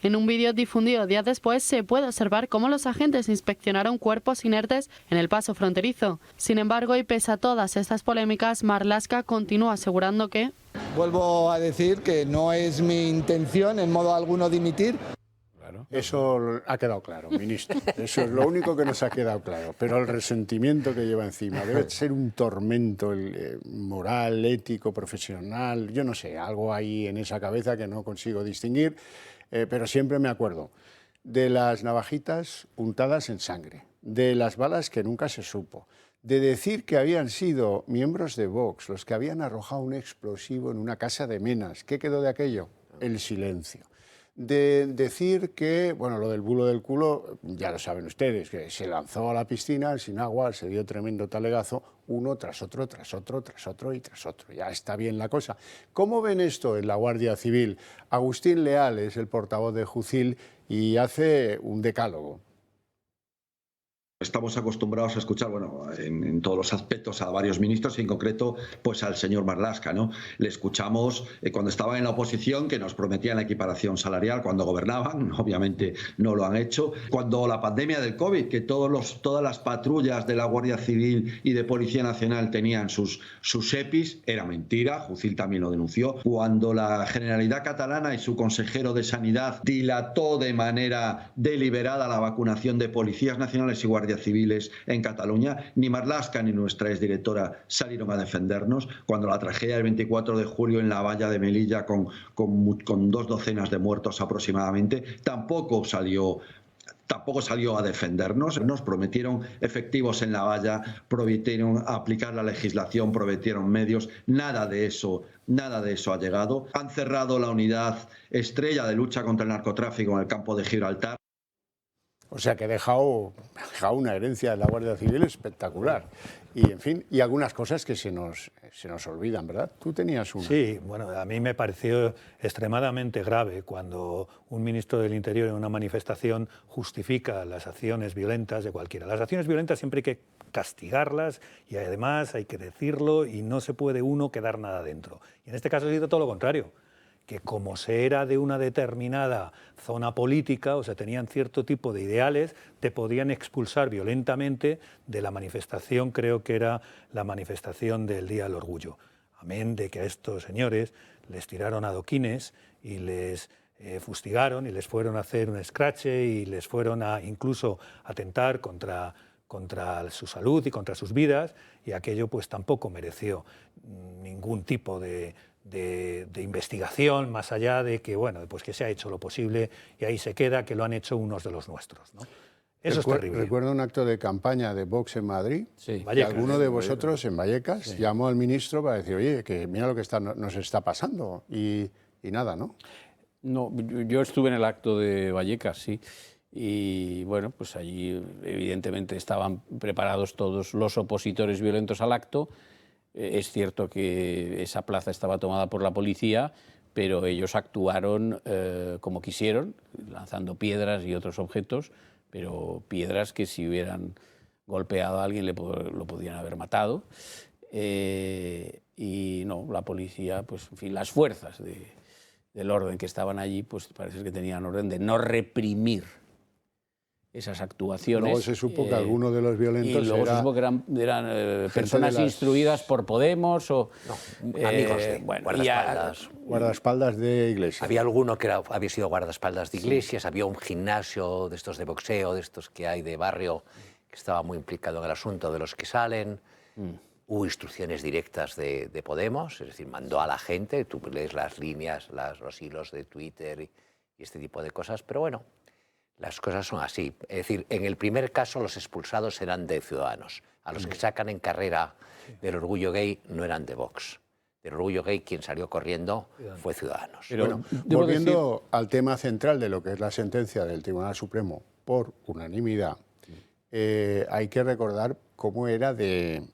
En un vídeo difundido días después se puede observar cómo los agentes inspeccionaron cuerpos inertes en el paso fronterizo. Sin embargo, y pese a todas estas polémicas, Marlaska continúa asegurando que... Vuelvo a decir que no es mi intención en modo alguno dimitir. Eso ha quedado claro, ministro. Eso es lo único que nos ha quedado claro. Pero el resentimiento que lleva encima debe ser un tormento moral, ético, profesional. Yo no sé, algo ahí en esa cabeza que no consigo distinguir. Pero siempre me acuerdo de las navajitas untadas en sangre, de las balas que nunca se supo, de decir que habían sido miembros de Vox los que habían arrojado un explosivo en una casa de Menas. ¿Qué quedó de aquello? El silencio. De decir que, bueno, lo del bulo del culo, ya lo saben ustedes, que se lanzó a la piscina sin agua, se dio tremendo talegazo, uno tras otro, tras otro, tras otro y tras otro. Ya está bien la cosa. ¿Cómo ven esto en la Guardia Civil? Agustín Leal es el portavoz de Jucil y hace un decálogo. Estamos acostumbrados a escuchar, bueno, en todos los aspectos a varios ministros y en concreto pues al señor Marlaska, ¿no? Le escuchamos cuando estaban en la oposición que nos prometían la equiparación salarial cuando gobernaban, obviamente no lo han hecho. Cuando la pandemia del COVID, que todas las patrullas de la Guardia Civil y de Policía Nacional tenían sus EPIs, era mentira, Jucil también lo denunció. Cuando la Generalidad Catalana y su consejero de Sanidad dilató de manera deliberada la vacunación de policías nacionales y guardias civiles en Cataluña, ni Marlaska ni nuestra exdirectora salieron a defendernos. Cuando la tragedia del 24 de julio en la valla de Melilla con 2 docenas de muertos aproximadamente, tampoco salió a defendernos. Nos prometieron efectivos en la valla, prometieron aplicar la legislación, prometieron medios. Nada de eso ha llegado. Han cerrado la unidad estrella de lucha contra el narcotráfico en el campo de Gibraltar. O sea que ha dejado una herencia de la Guardia Civil espectacular. Y, en fin, y algunas cosas que se nos olvidan, ¿verdad? Tú tenías una. Sí, bueno, a mí me pareció extremadamente grave cuando un ministro del Interior en una manifestación justifica las acciones violentas de cualquiera. Las acciones violentas siempre hay que castigarlas y además hay que decirlo y no se puede uno quedar nada dentro. Y en este caso ha sido todo lo contrario, que como se era de una determinada zona política, o sea, tenían cierto tipo de ideales, te podían expulsar violentamente de la manifestación, creo que era la manifestación del Día del Orgullo. Amén de que a estos señores les tiraron adoquines y les fustigaron y les fueron a hacer un escrache y les fueron a incluso atentar contra su salud y contra sus vidas, y aquello pues tampoco mereció ningún tipo de investigación, más allá de que, bueno, pues que se ha hecho lo posible y ahí se queda, que lo han hecho unos de los nuestros, ¿no? Eso es terrible. Recuerdo un acto de campaña de Vox en Madrid, sí. y alguno de vosotros en Vallecas sí. llamó al ministro para decir, oye, que mira lo que nos está pasando, y nada, ¿no? No, yo estuve en el acto de Vallecas, sí, y bueno, pues allí evidentemente estaban preparados todos los opositores violentos al acto. Es cierto que esa plaza estaba tomada por la policía, pero ellos actuaron como quisieron, lanzando piedras y otros objetos, pero piedras que si hubieran golpeado a alguien lo podían haber matado. Y no, la policía, pues en fin, las fuerzas del orden que estaban allí, pues parece que tenían orden de no reprimir esas actuaciones. Luego se supo que alguno de los violentos y luego se supo que eran personas instruidas por Podemos o amigos de guardaespaldas de Iglesias. Había alguno que había sido guardaespaldas de Iglesias, sí. Había un gimnasio de estos de boxeo, de estos que hay de barrio, que estaba muy implicado en el asunto de los que salen. Hubo instrucciones directas de Podemos, es decir, mandó a la gente, tú lees las líneas, los hilos de Twitter y este tipo de cosas, pero bueno, las cosas son así. Es decir, en el primer caso los expulsados eran de Ciudadanos. A los que sacan en carrera del orgullo gay no eran de Vox. Del orgullo gay quien salió corriendo fue Ciudadanos. Pero, bueno, volviendo al tema central de lo que es la sentencia del Tribunal Supremo por unanimidad, hay que recordar cómo era de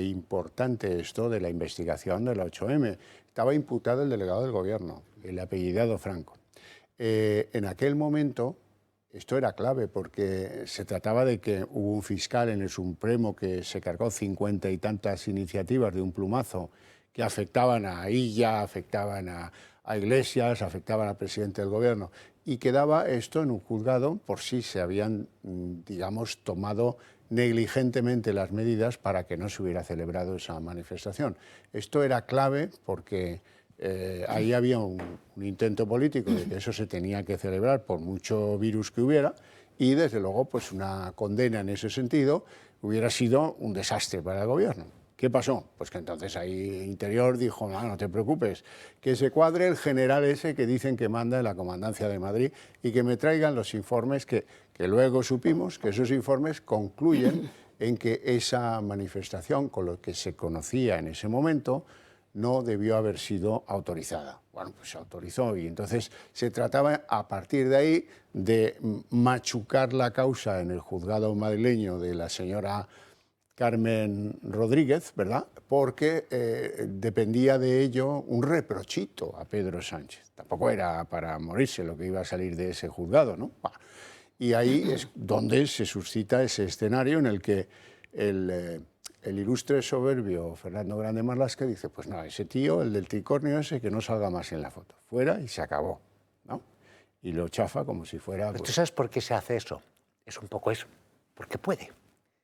importante esto de la investigación de la 8M. Estaba imputado el delegado del Gobierno, el apellidado Franco. En aquel momento esto era clave porque se trataba de que hubo un fiscal en el Supremo que se cargó 50 y tantas iniciativas de un plumazo que afectaban a Illa, afectaban a Iglesias, afectaban al presidente del Gobierno, y quedaba esto en un juzgado por si se habían, digamos, tomado negligentemente las medidas para que no se hubiera celebrado esa manifestación. Esto era clave porque ahí había un intento político de que eso se tenía que celebrar por mucho virus que hubiera, y desde luego pues una condena en ese sentido hubiera sido un desastre para el Gobierno. ¿Qué pasó? Pues que entonces ahí Interior dijo, no te preocupes, que se cuadre el general ese que dicen que manda en la Comandancia de Madrid y que me traigan los informes que luego supimos que esos informes concluyen en que esa manifestación, con lo que se conocía en ese momento, no debió haber sido autorizada. Bueno, pues se autorizó y entonces se trataba a partir de ahí de machucar la causa en el juzgado madrileño de la señora Carmen Rodríguez, ¿verdad? Porque dependía de ello un reprochito a Pedro Sánchez. Tampoco era para morirse lo que iba a salir de ese juzgado, ¿no? Y ahí es donde se suscita ese escenario en el que el ilustre soberbio Fernando Grande Marlaska dice, pues no, ese tío, el del tricornio ese, que no salga más en la foto. Fuera y se acabó, ¿no? Y lo chafa como si fuera... Pues, ¿tú sabes por qué se hace eso? Es un poco eso, porque puede.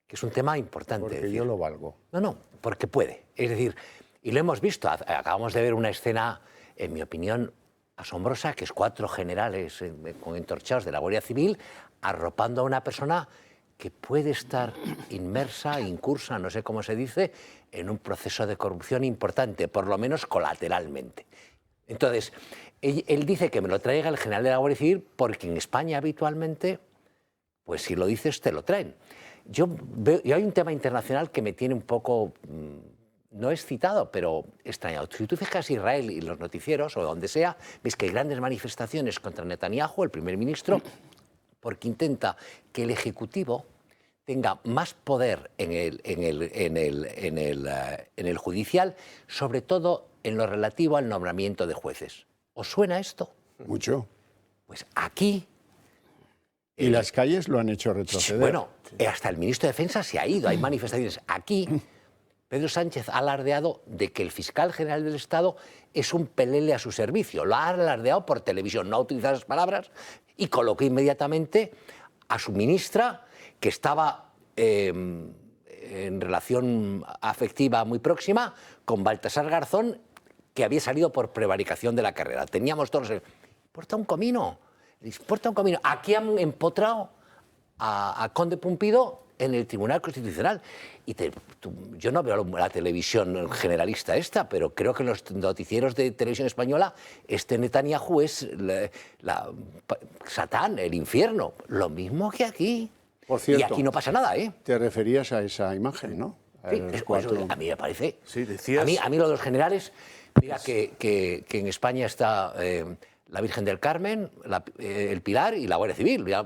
Que es un tema importante. Porque decir. yo lo valgo. No, porque puede. Es decir, y lo hemos visto, acabamos de ver una escena, en mi opinión, asombrosa, que es 4 generales con entorchados de la Guardia Civil arropando a una persona que puede estar inmersa, incursa, no sé cómo se dice, en un proceso de corrupción importante, por lo menos colateralmente. Entonces, él dice que me lo traiga el general de la Guardia Civil porque en España habitualmente, pues si lo dices, te lo traen. Yo hay un tema internacional que me tiene un poco, no excitado, pero extrañado. Si tú fijas Israel y los noticieros, o donde sea, ves que hay grandes manifestaciones contra Netanyahu, el primer ministro, porque intenta que el Ejecutivo tenga más poder en el judicial, sobre todo en lo relativo al nombramiento de jueces. ¿Os suena esto? Mucho. Pues aquí... Y las calles lo han hecho retroceder. Bueno, hasta el ministro de Defensa se ha ido, hay manifestaciones. Aquí Pedro Sánchez ha alardeado de que el fiscal general del Estado es un pelele a su servicio. Lo ha alardeado por televisión, no ha utilizado esas palabras, y colocó inmediatamente a su ministra, que estaba en relación afectiva muy próxima, con Baltasar Garzón, que había salido por prevaricación de la carrera. Teníamos todos... Importa un comino. Importa un comino. Aquí han empotrado a Conde Pumpido en el Tribunal Constitucional. Y yo no veo la televisión generalista esta, pero creo que en los noticieros de televisión española este Netanyahu es Satán, el infierno. Lo mismo que aquí. Por cierto, y aquí no pasa nada, ¿eh? Te referías a esa imagen, ¿no? Sí, a mí me parece. Sí, decías... a mí lo de los generales, mira que en España está la Virgen del Carmen, el Pilar y la Guardia Civil. Ya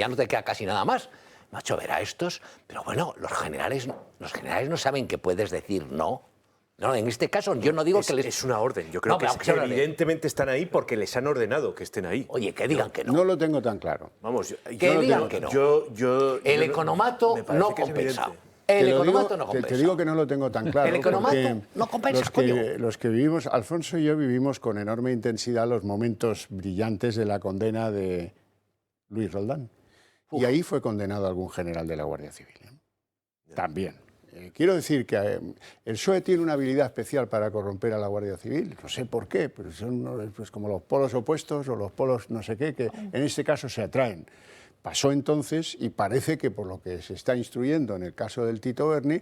no te queda casi nada más. Macho, ver a estos, pero bueno, los generales no saben que puedes decir no. No, en este caso yo no digo que les... Es una orden, yo creo que evidentemente están ahí porque les han ordenado que estén ahí. Oye, que digan que no. No lo tengo tan claro. Vamos, que digan que no. El economato no compensa. El economato no compensa. Te digo que no lo tengo tan claro. El economato no compensa, los que vivimos, Alfonso y yo vivimos con enorme intensidad los momentos brillantes de la condena de Luis Roldán. Y ahí fue condenado algún general de la Guardia Civil. También. Quiero decir que el PSOE tiene una habilidad especial para corromper a la Guardia Civil. No sé por qué, pero son pues, como los polos opuestos o los polos no sé qué, que en este caso se atraen. Pasó entonces y parece que por lo que se está instruyendo en el caso del Tito Berni,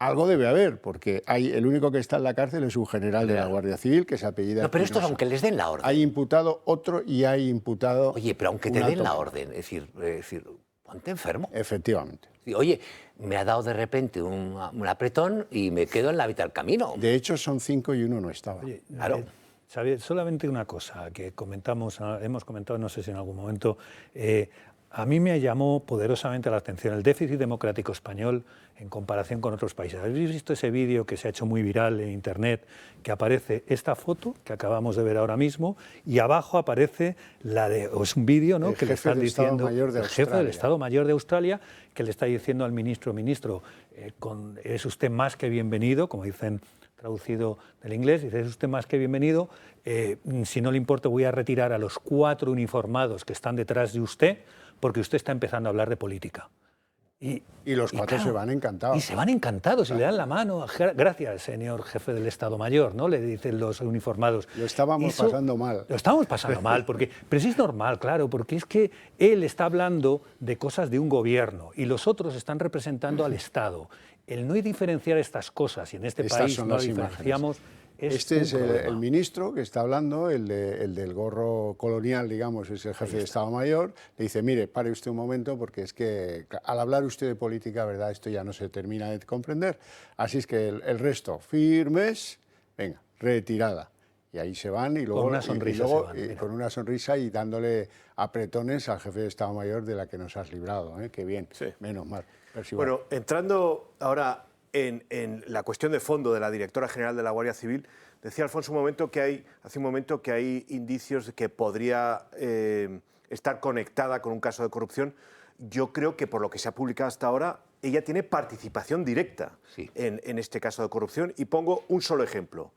algo debe haber, porque el único que está en la cárcel es un general de la Guardia Civil que se apellida... No, pero estos, aunque les den la orden... Hay imputado otro y hay imputado... Oye, pero aunque te den la orden, es decir, ponte enfermo. Efectivamente. Oye, me ha dado de repente un apretón y me quedo en la mitad del camino. De hecho, son 5 y uno no estaba. Oye, claro. Xavier, solamente una cosa que hemos comentado, no sé si en algún momento... a mí me llamó poderosamente la atención el déficit democrático español en comparación con otros países. ¿Habéis visto ese vídeo que se ha hecho muy viral en Internet, que aparece esta foto que acabamos de ver ahora mismo y abajo aparece es un vídeo, ¿no?, que le están diciendo el jefe del Estado Mayor de Australia, que le está diciendo al ministro, es usted más que bienvenido, como dicen traducido del inglés, dice, es usted más que bienvenido, si no le importa voy a retirar a los 4 uniformados que están detrás de usted, porque usted está empezando a hablar de política. Y los 4 claro, se van encantados. Y se van encantados, y le dan la mano. Gracias, señor jefe del Estado Mayor, ¿no?, le dicen los uniformados. Lo estábamos pasando mal. Lo estábamos pasando mal, pero sí es normal, claro, porque es que él está hablando de cosas de un gobierno y los otros están representando al Estado. El no diferenciar estas cosas, y en este país no diferenciamos... Este es el ministro que está hablando, el del gorro colonial, digamos, es el jefe de Estado Mayor. Le dice, mire, pare usted un momento, porque es que al hablar usted de política, ¿verdad?, esto ya no se termina de comprender. Así es que el resto, firmes, venga, retirada. Y ahí se van y luego, con una sonrisa, con una sonrisa y dándole apretones al jefe de Estado Mayor de la que nos has librado. Qué bien, sí. Menos mal. Bueno, entrando ahora en la cuestión de fondo de la directora general de la Guardia Civil, decía Alfonso hace un momento que hay indicios de que podría estar conectada con un caso de corrupción. Yo creo que por lo que se ha publicado hasta ahora, ella tiene participación directa en este caso de corrupción, y pongo un solo ejemplo.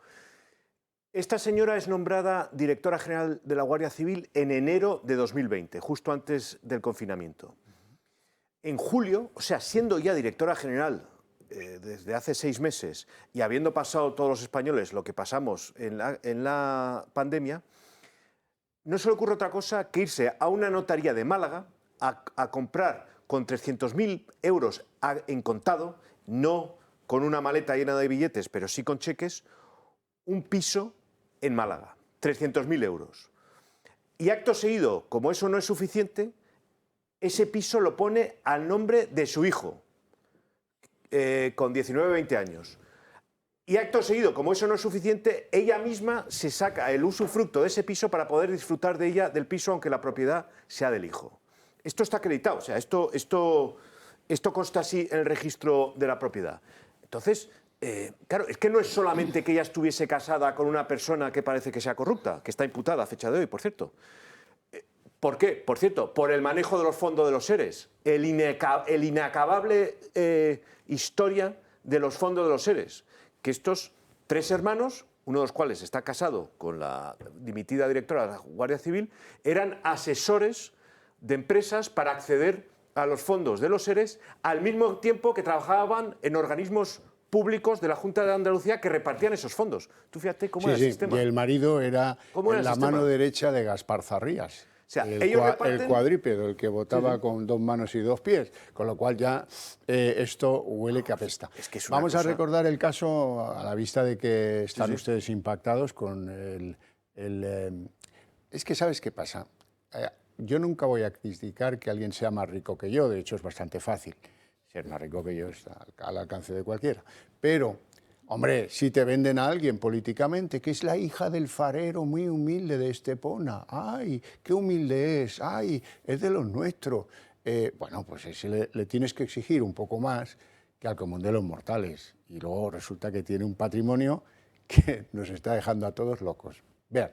Esta señora es nombrada directora general de la Guardia Civil en enero de 2020, justo antes del confinamiento. En julio, o sea, siendo ya directora general desde hace 6 meses y habiendo pasado todos los españoles lo que pasamos en la pandemia, no se le ocurre otra cosa que irse a una notaría de Málaga a comprar con 300.000 euros en contado, no con una maleta llena de billetes, pero sí con cheques, un piso en Málaga, 300.000 euros. Y acto seguido, como eso no es suficiente, ese piso lo pone al nombre de su hijo, con 19 o 20 años. Y acto seguido, como eso no es suficiente, ella misma se saca el usufructo de ese piso para poder disfrutar de del piso, aunque la propiedad sea del hijo. Esto está acreditado, o sea, esto esto consta así en el registro de la propiedad. Entonces, claro, es que no es solamente que ella estuviese casada con una persona que parece que sea corrupta, que está imputada a fecha de hoy, por cierto. ¿Por qué? Por cierto, por el manejo de los fondos de los seres, el inacabable historia de los fondos de los seres, que estos 3 hermanos, uno de los cuales está casado con la dimitida directora de la Guardia Civil, eran asesores de empresas para acceder a los fondos de los seres al mismo tiempo que trabajaban en organismos públicos de la Junta de Andalucía que repartían esos fondos. Tú fíjate cómo era el sistema. Y el marido era la mano derecha de Gaspar Zarrías. O sea, el cuadrípedo, el que votaba con 2 manos y 2 pies, con lo cual ya esto huele que apesta. Es que es Vamos a recordar el caso a la vista de que están ustedes impactados con es que ¿sabes qué pasa? Yo nunca voy a criticar que alguien sea más rico que yo, de hecho es bastante fácil. Ser más rico que yo está al alcance de cualquiera. Pero, hombre, si te venden a alguien políticamente, que es la hija del farero muy humilde de Estepona, ¡ay, qué humilde es! ¡Ay, es de los nuestros! Bueno, pues ese le tienes que exigir un poco más que al común de los mortales. Y luego resulta que tiene un patrimonio que nos está dejando a todos locos. Vean.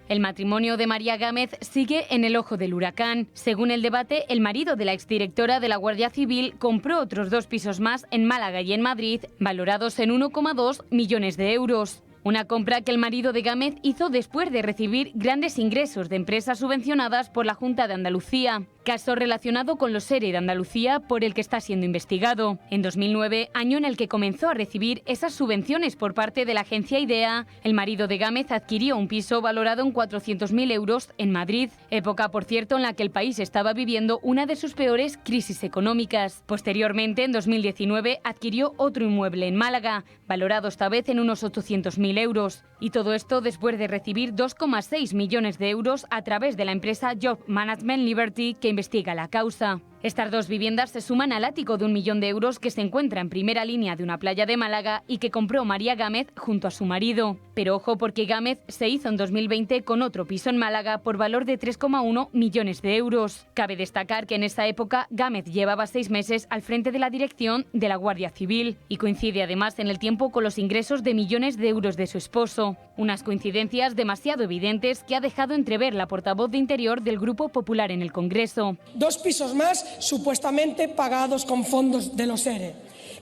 El matrimonio de María Gámez sigue en el ojo del huracán. Según el debate, el marido de la exdirectora de la Guardia Civil compró otros 2 pisos más en Málaga y en Madrid, valorados en 1,2 millones de euros. Una compra que el marido de Gámez hizo después de recibir grandes ingresos de empresas subvencionadas por la Junta de Andalucía. Caso relacionado con los ERE de Andalucía por el que está siendo investigado. En 2009, año en el que comenzó a recibir esas subvenciones por parte de la agencia IDEA, el marido de Gámez adquirió un piso valorado en 400.000 euros en Madrid, época, por cierto, en la que el país estaba viviendo una de sus peores crisis económicas. Posteriormente, en 2019, adquirió otro inmueble en Málaga, valorado esta vez en unos 800.000 euros. Y todo esto después de recibir 2,6 millones de euros a través de la empresa Job Management Liberty que investiga la causa. Estas 2 viviendas se suman al ático de 1 millón de euros que se encuentra en primera línea de una playa de Málaga y que compró María Gámez junto a su marido. Pero ojo, porque Gámez se hizo en 2020 con otro piso en Málaga por valor de 3,1 millones de euros. Cabe destacar que en esa época Gámez llevaba 6 meses al frente de la dirección de la Guardia Civil y coincide además en el tiempo con los ingresos de millones de euros de su esposo. Unas coincidencias demasiado evidentes que ha dejado entrever la portavoz de Interior del Grupo Popular en el Congreso. 2 pisos más supuestamente pagados con fondos de los ERE.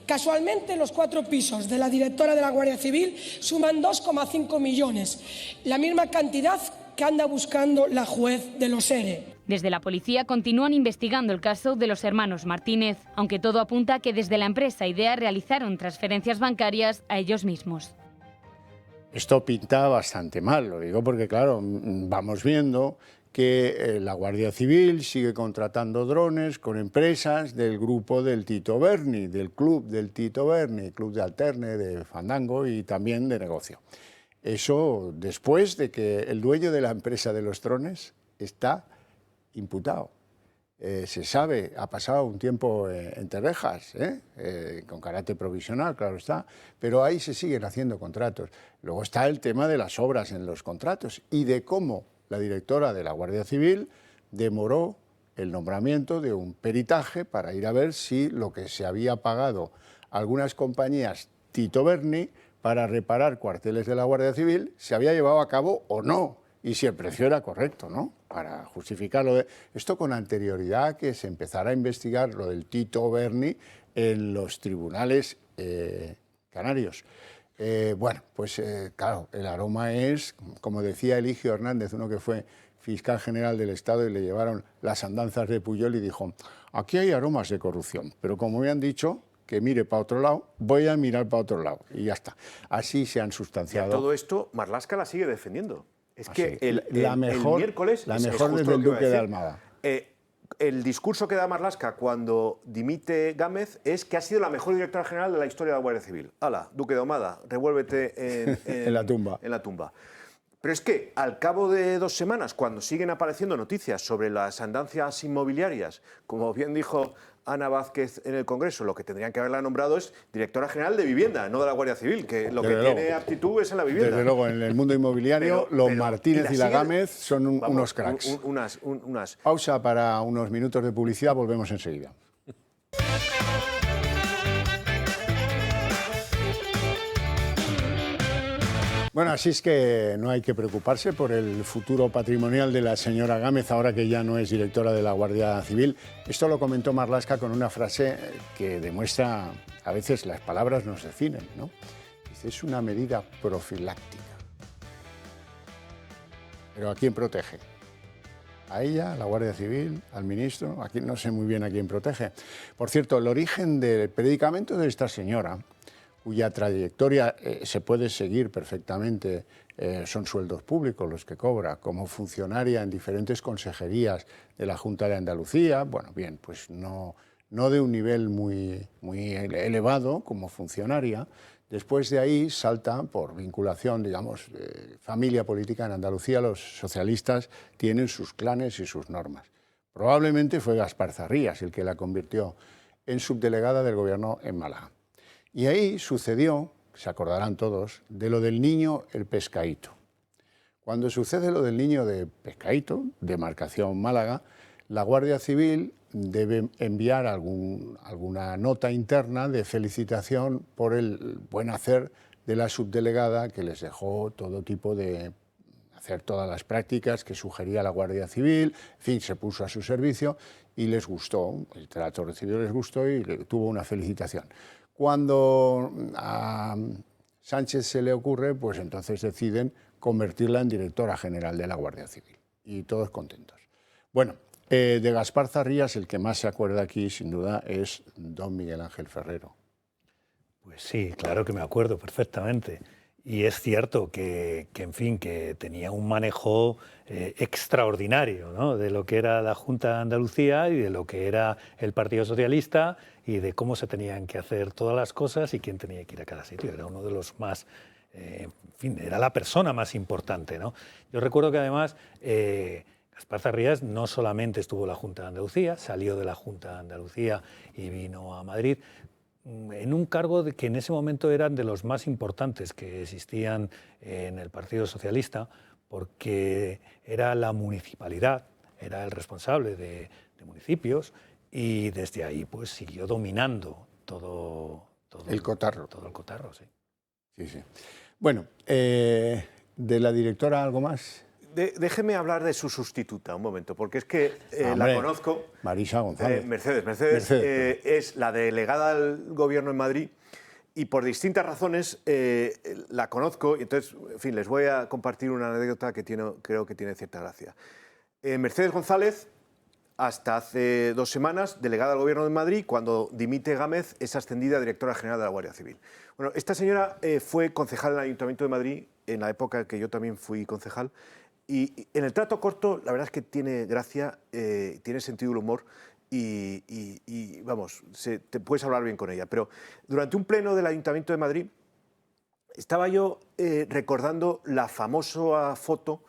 Casualmente, los 4 pisos de la directora de la Guardia Civil suman 2,5 millones, la misma cantidad que anda buscando la juez de los ERE. Desde la policía continúan investigando el caso de los hermanos Martínez, aunque todo apunta a que desde la empresa IDEA realizaron transferencias bancarias a ellos mismos. Esto pinta bastante mal, lo digo porque, claro, vamos viendo que la Guardia Civil sigue contratando drones con empresas del grupo del Tito Berni, del club del Tito Berni, club de alterne, de fandango y también de negocio. Eso después de que el dueño de la empresa de los drones está imputado. Se sabe, ha pasado un tiempo entre rejas, con carácter provisional, claro está, pero ahí se siguen haciendo contratos. Luego está el tema de las obras en los contratos y de cómo la directora de la Guardia Civil demoró el nombramiento de un peritaje para ir a ver si lo que se había pagado a algunas compañías Tito Berni para reparar cuarteles de la Guardia Civil se había llevado a cabo o no, y si el precio era correcto, ¿no? Para justificarlo. Esto con anterioridad que se empezara a investigar lo del Tito Berni en los tribunales canarios. Bueno, pues claro, el aroma es, como decía Eligio Hernández, uno que fue fiscal general del Estado y le llevaron las andanzas de Pujol y dijo, aquí hay aromas de corrupción, pero como me han dicho que mire para otro lado, voy a mirar para otro lado y ya está. Así se han sustanciado. Y a todo esto, Marlaska la sigue defendiendo. Es que el miércoles... La mejor desde el Duque de Almada. El discurso que da Marlaska cuando dimite Gámez es que ha sido la mejor directora general de la historia de la Guardia Civil. ¡Hala, Duque de Almada, revuélvete en la tumba! En la tumba. Pero es que al cabo de 2 semanas, cuando siguen apareciendo noticias sobre las andancias inmobiliarias, como bien dijo Ana Vázquez en el Congreso, lo que tendrían que haberla nombrado es directora general de vivienda, no de la Guardia Civil, que lo que tiene aptitud es en la vivienda. Desde luego, en el mundo inmobiliario, los Martínez y la Gámez son unos cracks. Unas. Pausa para unos minutos de publicidad, volvemos enseguida. Bueno, así es que no hay que preocuparse por el futuro patrimonial de la señora Gámez, ahora que ya no es directora de la Guardia Civil. Esto lo comentó Marlaska con una frase que demuestra, a veces las palabras nos definen, ¿no? Dice, es una medida profiláctica. ¿Pero a quién protege? ¿A ella, a la Guardia Civil, al ministro? Aquí no sé muy bien a quién protege. Por cierto, el origen del predicamento de esta señora, cuya trayectoria se puede seguir perfectamente, son sueldos públicos los que cobra, como funcionaria en diferentes consejerías de la Junta de Andalucía, bueno, bien, pues no de un nivel muy elevado como funcionaria. Después de ahí salta por vinculación, digamos, familia política en Andalucía. Los socialistas tienen sus clanes y sus normas. Probablemente fue Gaspar Zarrías el que la convirtió en subdelegada del gobierno en Málaga. Y ahí sucedió, se acordarán todos, de lo del niño el Pescaíto. Cuando sucede lo del niño de Pescaíto, demarcación Málaga, la Guardia Civil debe enviar alguna nota interna de felicitación por el buen hacer de la subdelegada, que les dejó todo tipo de hacer todas las prácticas que sugería la Guardia Civil, en fin, se puso a su servicio y les gustó, el trato recibido les gustó y tuvo una felicitación. Cuando a Sánchez se le ocurre, pues entonces deciden convertirla en directora general de la Guardia Civil y todos contentos. Bueno, de Gaspar Zarrías, el que más se acuerda aquí, sin duda, es don Miguel Ángel Ferrero. Pues sí, claro que me acuerdo perfectamente. Y es cierto que en fin, que tenía un manejo extraordinario, ¿no?, de lo que era la Junta de Andalucía y de lo que era el Partido Socialista y de cómo se tenían que hacer todas las cosas y quién tenía que ir a cada sitio. Era uno de los más, en fin, era la persona más importante, ¿no? Yo recuerdo que además Gaspar Zarrías no solamente estuvo en la Junta de Andalucía, salió de la Junta de Andalucía y vino a Madrid en un cargo que en ese momento eran de los más importantes que existían en el Partido Socialista, porque era la municipalidad, era el responsable de municipios y desde ahí pues siguió dominando todo el cotarro. Todo el cotarro, sí. Sí, sí. Bueno, de la directora, ¿algo más? Déjeme hablar de su sustituta un momento, porque es que Hombre, la conozco. Marisa González. Mercedes. Es la delegada del Gobierno en Madrid y por distintas razones la conozco y entonces, en fin, les voy a compartir una anécdota que creo que tiene cierta gracia. Mercedes González, hasta hace 2 semanas, delegada del Gobierno de Madrid, cuando dimite Gámez, es ascendida a directora general de la Guardia Civil. Bueno, esta señora fue concejal en el Ayuntamiento de Madrid en la época en que yo también fui concejal. Y en el trato corto, la verdad es que tiene gracia, tiene sentido del humor y vamos, te puedes hablar bien con ella. Pero durante un pleno del Ayuntamiento de Madrid estaba yo recordando la famosa foto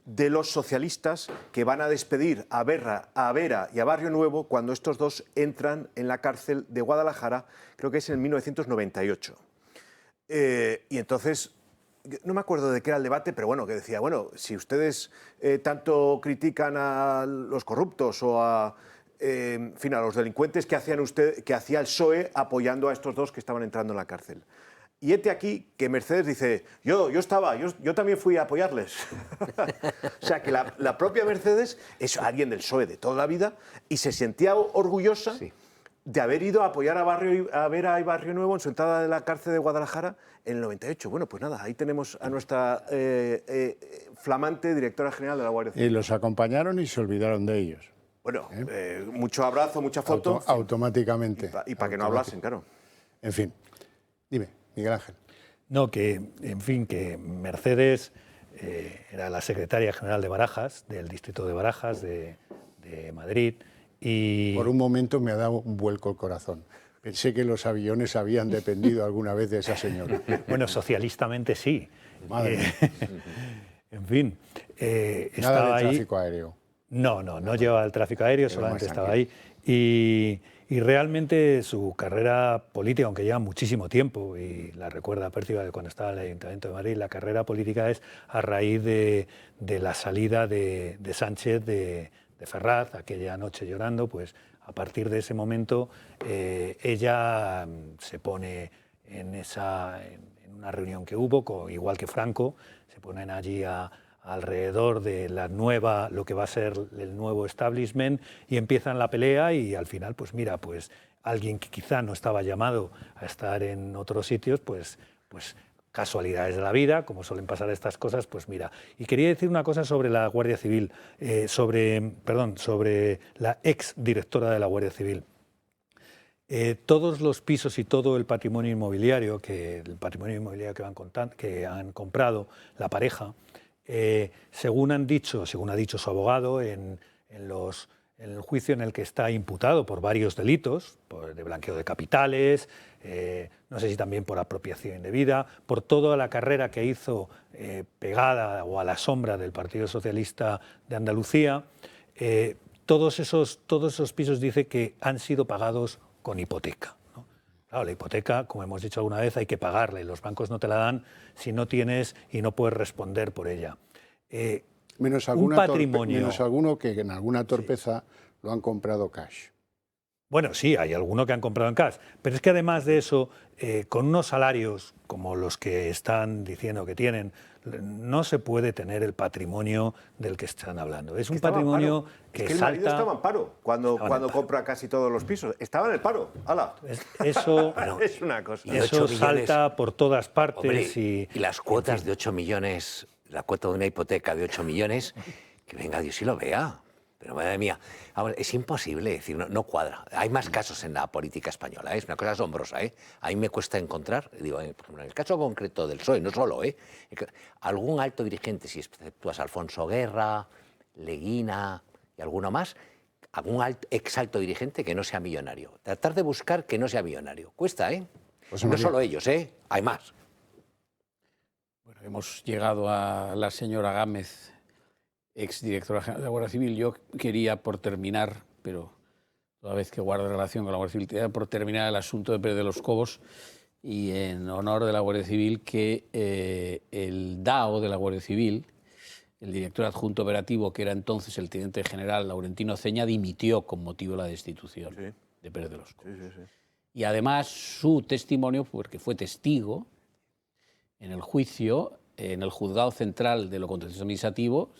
de los socialistas que van a despedir a Vera y a Barrio Nuevo cuando estos dos entran en la cárcel de Guadalajara, creo que es en 1998. Y entonces, no me acuerdo de qué era el debate, pero bueno, que decía, bueno, si ustedes tanto critican a los corruptos o a, en fin, a los delincuentes, ¿qué hacía el PSOE apoyando a estos dos que estaban entrando en la cárcel? Y hete aquí que Mercedes dice, yo también fui a apoyarles. O sea, que la propia Mercedes es alguien del PSOE de toda la vida y se sentía orgullosa de haber ido a apoyar a Vera y Barrio Nuevo en su entrada de la cárcel de Guadalajara en el 98. Bueno, pues nada, ahí tenemos a nuestra flamante directora general de la Guardia Civil. Y los acompañaron y se olvidaron de ellos. Bueno, mucho abrazo, mucha foto. Automáticamente. Y para que no hablasen, claro. En fin, dime, Miguel Ángel. No, que, en fin, que Mercedes era la secretaria general de Barajas, del distrito de Barajas, de Madrid. Y por un momento me ha dado un vuelco el corazón. Pensé que los aviones habían dependido alguna vez de esa señora. Bueno, socialistamente sí. Madre en fin, nada de tráfico aéreo. No llevaba el tráfico aéreo, solamente estaba ahí. Y realmente su carrera política, aunque lleva muchísimo tiempo, y la recuerda Pértiga de cuando estaba en el Ayuntamiento de Madrid, la carrera política es a raíz de la salida de Sánchez de Ferraz, aquella noche llorando, pues a partir de ese momento ella se pone en una reunión que hubo, igual que Franco, se ponen allí alrededor de lo que va a ser el nuevo establishment, y empiezan la pelea, y al final, pues mira, pues alguien que quizá no estaba llamado a estar en otros sitios, pues casualidades de la vida, como suelen pasar estas cosas, pues mira. Y quería decir una cosa sobre la Guardia Civil, sobre la ex directora de la Guardia Civil. Todos los pisos y todo el patrimonio inmobiliario que han comprado la pareja, según ha dicho su abogado en el juicio en el que está imputado por varios delitos, de blanqueo de capitales, no sé si también por apropiación indebida, por toda la carrera que hizo pegada o a la sombra del Partido Socialista de Andalucía, todos esos pisos dice que han sido pagados con hipoteca, ¿no? Claro, la hipoteca, como hemos dicho alguna vez, hay que pagarla, y los bancos no te la dan si no tienes y no puedes responder por ella. Menos alguno que en alguna torpeza lo han comprado cash. Bueno, sí, hay alguno que han comprado en cash, pero es que además de eso, con unos salarios como los que están diciendo que tienen, no se puede tener el patrimonio del que están hablando. Es un patrimonio que es que el marido estaba en paro cuando compra casi todos los pisos. Estaba en el paro. ¡Hala! Eso es una cosa. Eso salta por todas partes. Hombre, y las cuotas de 8 millones, la cuota de una hipoteca de 8 millones, que venga Dios y lo vea. Pero madre mía, ahora, es imposible, es decir, no cuadra. Hay más casos en la política española, es una cosa asombrosa. A mí me cuesta encontrar, digo, por ejemplo, en el caso concreto del PSOE, no solo, algún alto dirigente, si exceptúas Alfonso Guerra, Leguina y alguno más, algún ex alto dirigente que no sea millonario. Tratar de buscar que no sea millonario. Cuesta, no solo ellos, hay más. Bueno, hemos llegado a la señora Gámez, exdirectora general de la Guardia Civil. Yo quería, por terminar, pero toda vez que guardo relación con la Guardia Civil, quería por terminar el asunto de Pérez de los Cobos, y en honor de la Guardia Civil, que el DAO de la Guardia Civil, el director adjunto operativo, que era entonces el teniente general Laurentino Ceña, dimitió con motivo de la destitución de Pérez de los Cobos. Y además su testimonio, porque fue testigo en el juicio, en el juzgado central de lo contencioso administrativo,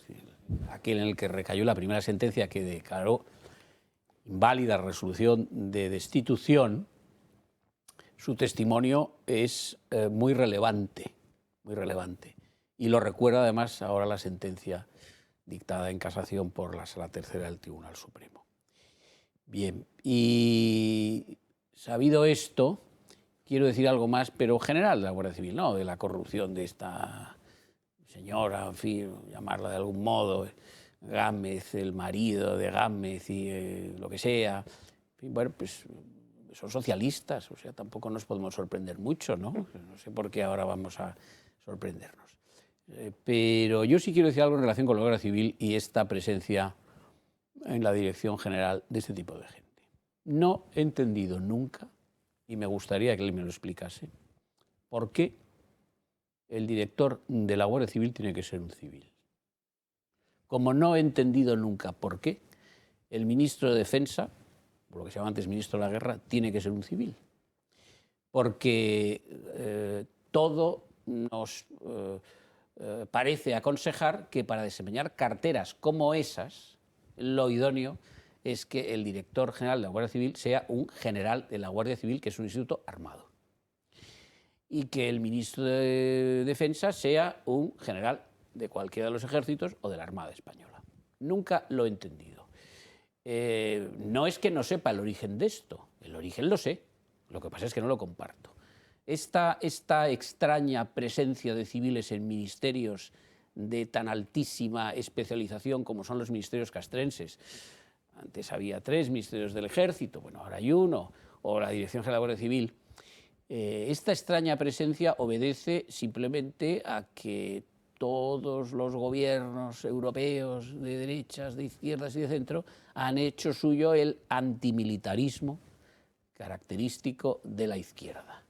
aquel en el que recayó la primera sentencia que declaró inválida resolución de destitución, su testimonio es muy relevante, y lo recuerda además ahora la sentencia dictada en casación por la Sala Tercera del Tribunal Supremo. Bien, y sabido esto, quiero decir algo más, pero general de la Guardia Civil, no de la corrupción de esta señora, en fin, llamarla de algún modo, Gámez, el marido de Gámez y lo que sea. En fin, bueno, pues son socialistas, o sea, tampoco nos podemos sorprender mucho, ¿no? No sé por qué ahora vamos a sorprendernos. Pero yo sí quiero decir algo en relación con la Guardia Civil y esta presencia en la dirección general de este tipo de gente. No he entendido nunca, y me gustaría que él me lo explicase, por qué el director de la Guardia Civil tiene que ser un civil. Como no he entendido nunca por qué el ministro de Defensa, por lo que se llama antes ministro de la Guerra, tiene que ser un civil. Porque todo nos parece aconsejar que para desempeñar carteras como esas, lo idóneo es que el director general de la Guardia Civil sea un general de la Guardia Civil, que es un instituto armado, y que el ministro de Defensa sea un general de cualquiera de los ejércitos o de la Armada Española. Nunca lo he entendido. No es que no sepa el origen de esto, el origen lo sé, lo que pasa es que no lo comparto. Esta extraña presencia de civiles en ministerios de tan altísima especialización como son los ministerios castrenses. Antes había 3 ministerios del Ejército, bueno, ahora hay 1, o la Dirección General de la Guardia Civil. Esta extraña presencia obedece simplemente a que todos los gobiernos europeos de derechas, de izquierdas y de centro han hecho suyo el antimilitarismo característico de la izquierda.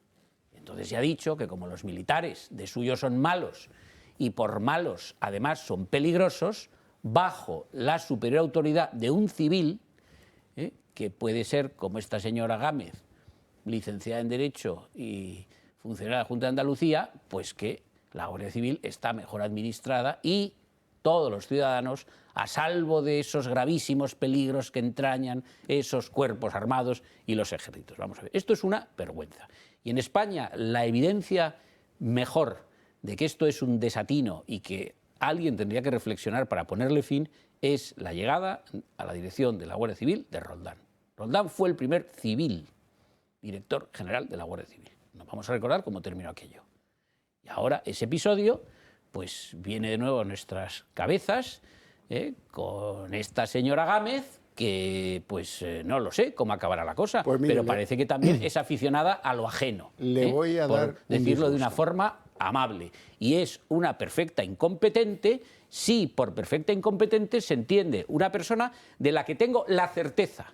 Entonces se ha dicho que como los militares de suyo son malos y por malos además son peligrosos, bajo la superior autoridad de un civil, que puede ser como esta señora Gámez, licenciada en Derecho y funcionaria de la Junta de Andalucía, pues que la Guardia Civil está mejor administrada y todos los ciudadanos, a salvo de esos gravísimos peligros que entrañan esos cuerpos armados y los ejércitos. Vamos a ver, esto es una vergüenza. Y en España la evidencia mejor de que esto es un desatino y que alguien tendría que reflexionar para ponerle fin es la llegada a la dirección de la Guardia Civil de Roldán. Roldán fue el primer civil director general de la Guardia Civil. Nos vamos a recordar cómo terminó aquello. Y ahora ese episodio pues viene de nuevo a nuestras cabezas con esta señora Gámez, que pues no lo sé cómo acabará la cosa, pues mire, pero parece que también es aficionada a lo ajeno. Le voy a dar por decirlo de una forma amable. Y es una perfecta incompetente, si por perfecta incompetente se entiende una persona de la que tengo la certeza,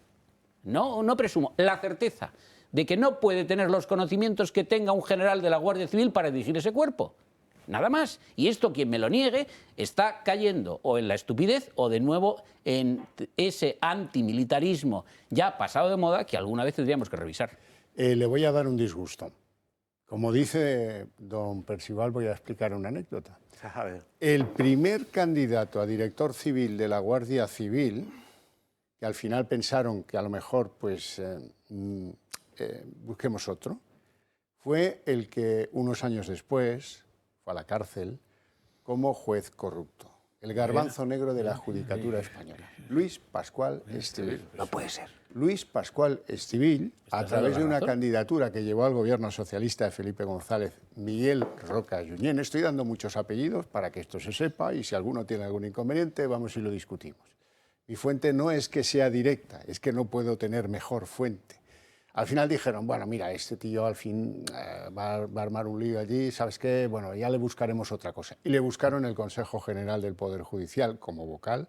no presumo, la certeza de que no puede tener los conocimientos que tenga un general de la Guardia Civil para dirigir ese cuerpo. Nada más. Y esto, quien me lo niegue, está cayendo o en la estupidez o de nuevo en ese antimilitarismo ya pasado de moda que alguna vez tendríamos que revisar. Le voy a dar un disgusto. Como dice don Percival, voy a explicar una anécdota. A ver. El primer candidato a director civil de la Guardia Civil, que al final pensaron que a lo mejor pues busquemos otro, fue el que unos años después fue a la cárcel como juez corrupto. El garbanzo negro de la judicatura española. Luis Pascual Estivill. No puede ser. Luis Pascual Estivill, a través de una candidatura que llevó al gobierno socialista de Felipe González, Miguel Roca Junyent. Estoy dando muchos apellidos para que esto se sepa y si alguno tiene algún inconveniente, vamos y lo discutimos. Mi fuente no es que sea directa, es que no puedo tener mejor fuente. Al final dijeron, bueno, mira, este tío al fin va a armar un lío allí, ¿sabes qué? Bueno, ya le buscaremos otra cosa. Y le buscaron el Consejo General del Poder Judicial como vocal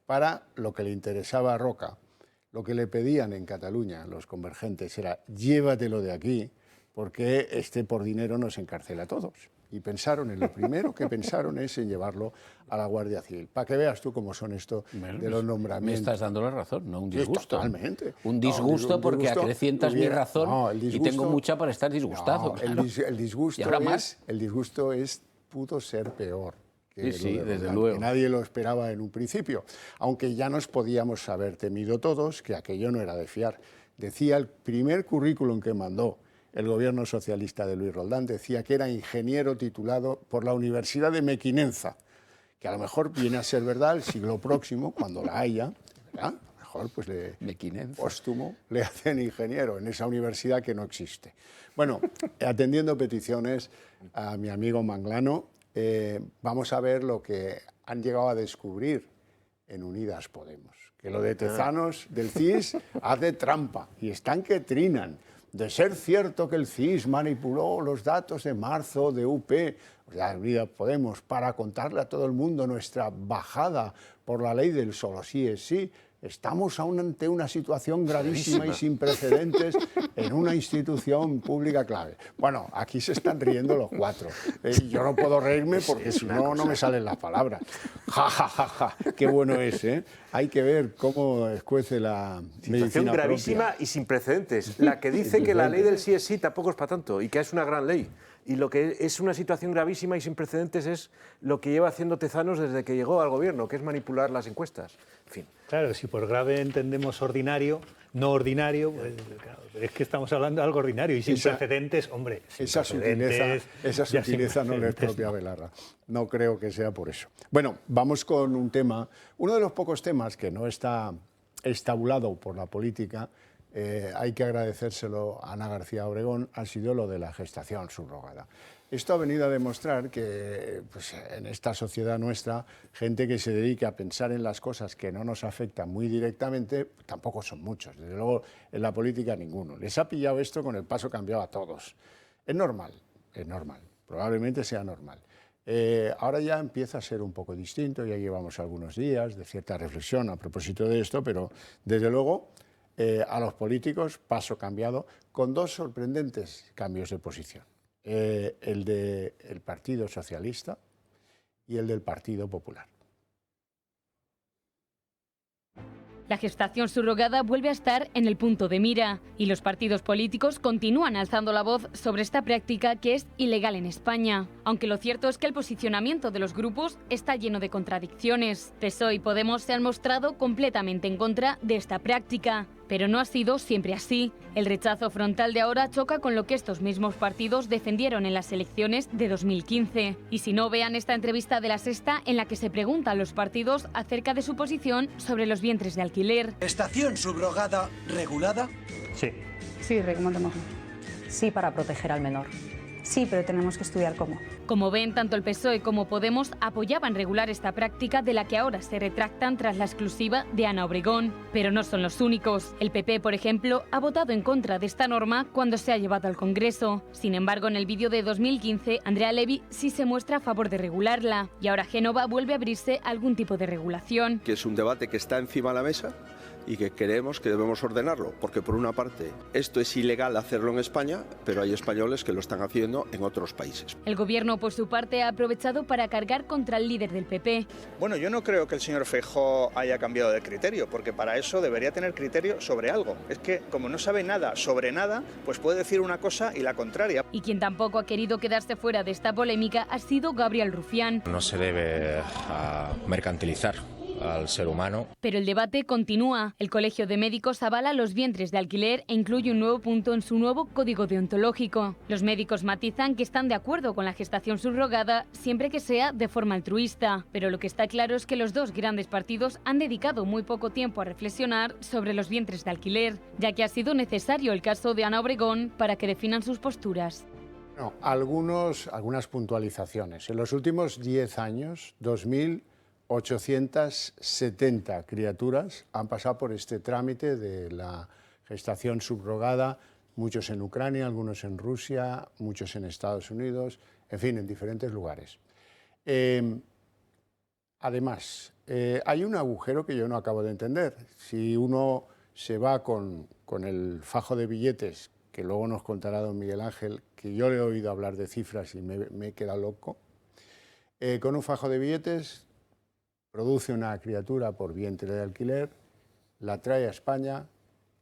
para lo que le interesaba a Roca. Lo que le pedían en Cataluña los convergentes era, llévatelo de aquí, porque este por dinero nos encarcela a todos. Y pensaron, en lo primero que pensaron es en llevarlo a la Guardia Civil. Para que veas tú cómo son esto de los nombramientos. Me estás dando la razón, no un disgusto. Totalmente. Un disgusto porque acrecientas mi razón y tengo mucha para estar disgustado. No, el disgusto pudo ser peor. Sí, desde luego. Que nadie lo esperaba en un principio. Aunque ya nos podíamos haber temido todos que aquello no era de fiar. Decía el primer currículum que mandó el gobierno socialista de Luis Roldán, decía que era ingeniero titulado por la Universidad de Mequinenza, que a lo mejor viene a ser verdad el siglo próximo, cuando la haya, ¿verdad? A lo mejor pues póstumo le hacen ingeniero en esa universidad que no existe. Bueno, atendiendo peticiones a mi amigo Manglano, vamos a ver lo que han llegado a descubrir en Unidas Podemos, que lo de Tezanos del CIS hace trampa y están que trinan. De ser cierto que el CIS manipuló los datos de marzo de UP, o sea, Unidas Podemos, para contarle a todo el mundo nuestra bajada por la ley del solo sí es sí, estamos aún ante una situación gravísima y sin precedentes en una institución pública clave. Bueno, aquí se están riendo los cuatro. Yo no puedo reírme porque si no, no me salen las palabras. Ja, ja, ja, ja. Qué bueno es, ¿eh? Hay que ver cómo escuece la situación medicina gravísima propia. Y sin precedentes. La que dice que la ley del sí es sí tampoco es para tanto y que es una gran ley. Y lo que es una situación gravísima y sin precedentes es lo que lleva haciendo Tezanos desde que llegó al gobierno, que es manipular las encuestas. En fin. Claro, si por grave entendemos ordinario, no ordinario, pues, claro, es que estamos hablando de algo ordinario y sin precedentes, hombre. Esa sutileza no le es propia a Belarra. No creo que sea por eso. Bueno, vamos con un tema, uno de los pocos temas que no está estabulado por la política. Hay que agradecérselo a Ana García Obregón, ha sido lo de la gestación subrogada. Esto ha venido a demostrar que pues, en esta sociedad nuestra, gente que se dedica a pensar en las cosas que no nos afectan muy directamente, tampoco son muchos. Desde luego, en la política ninguno. Les ha pillado esto con el paso cambiado a todos. Es normal, probablemente sea normal. Ahora ya empieza a ser un poco distinto, ya llevamos algunos días de cierta reflexión a propósito de esto, pero desde luego a los políticos, paso cambiado, con dos sorprendentes cambios de posición. El del Partido Socialista y el del Partido Popular. La gestación subrogada vuelve a estar en el punto de mira y los partidos políticos continúan alzando la voz sobre esta práctica que es ilegal en España. Aunque lo cierto es que el posicionamiento de los grupos está lleno de contradicciones. PSOE y Podemos se han mostrado completamente en contra de esta práctica. Pero no ha sido siempre así. El rechazo frontal de ahora choca con lo que estos mismos partidos defendieron en las elecciones de 2015. Y si no, vean esta entrevista de La Sexta en la que se preguntan a los partidos acerca de su posición sobre los vientres de alquiler. ¿Estación subrogada regulada? Sí. Sí, recomendamos. Sí, para proteger al menor. Sí, pero tenemos que estudiar cómo. Como ven, tanto el PSOE como Podemos apoyaban regular esta práctica de la que ahora se retractan tras la exclusiva de Ana Obregón. Pero no son los únicos. El PP, por ejemplo, ha votado en contra de esta norma cuando se ha llevado al Congreso. Sin embargo, en el vídeo de 2015, Andrea Levy sí se muestra a favor de regularla. Y ahora Génova vuelve a abrirse algún tipo de regulación. Que es un debate que está encima de la mesa y que creemos que debemos ordenarlo, porque por una parte esto es ilegal hacerlo en España, pero hay españoles que lo están haciendo en otros países. El gobierno, por su parte, ha aprovechado para cargar contra el líder del PP. Bueno, yo no creo que el señor Feijóo haya cambiado de criterio, porque para eso debería tener criterio sobre algo. Es que como no sabe nada sobre nada, pues puede decir una cosa y la contraria. Y quien tampoco ha querido quedarse fuera de esta polémica ha sido Gabriel Rufián. No se debe mercantilizar al ser humano. Pero el debate continúa. El Colegio de Médicos avala los vientres de alquiler e incluye un nuevo punto en su nuevo código deontológico. Los médicos matizan que están de acuerdo con la gestación subrogada siempre que sea de forma altruista. Pero lo que está claro es que los dos grandes partidos han dedicado muy poco tiempo a reflexionar sobre los vientres de alquiler, ya que ha sido necesario el caso de Ana Obregón para que definan sus posturas. No, algunas puntualizaciones. En los últimos 10 años, 2.870 criaturas han pasado por este trámite de la gestación subrogada, muchos en Ucrania, algunos en Rusia, muchos en Estados Unidos, en fin, en diferentes lugares. Además, hay un agujero que yo no acabo de entender. Si uno se va con el fajo de billetes, que luego nos contará don Miguel Ángel, que yo le he oído hablar de cifras y me he quedado loco, con un fajo de billetes produce una criatura por vientre de alquiler, la trae a España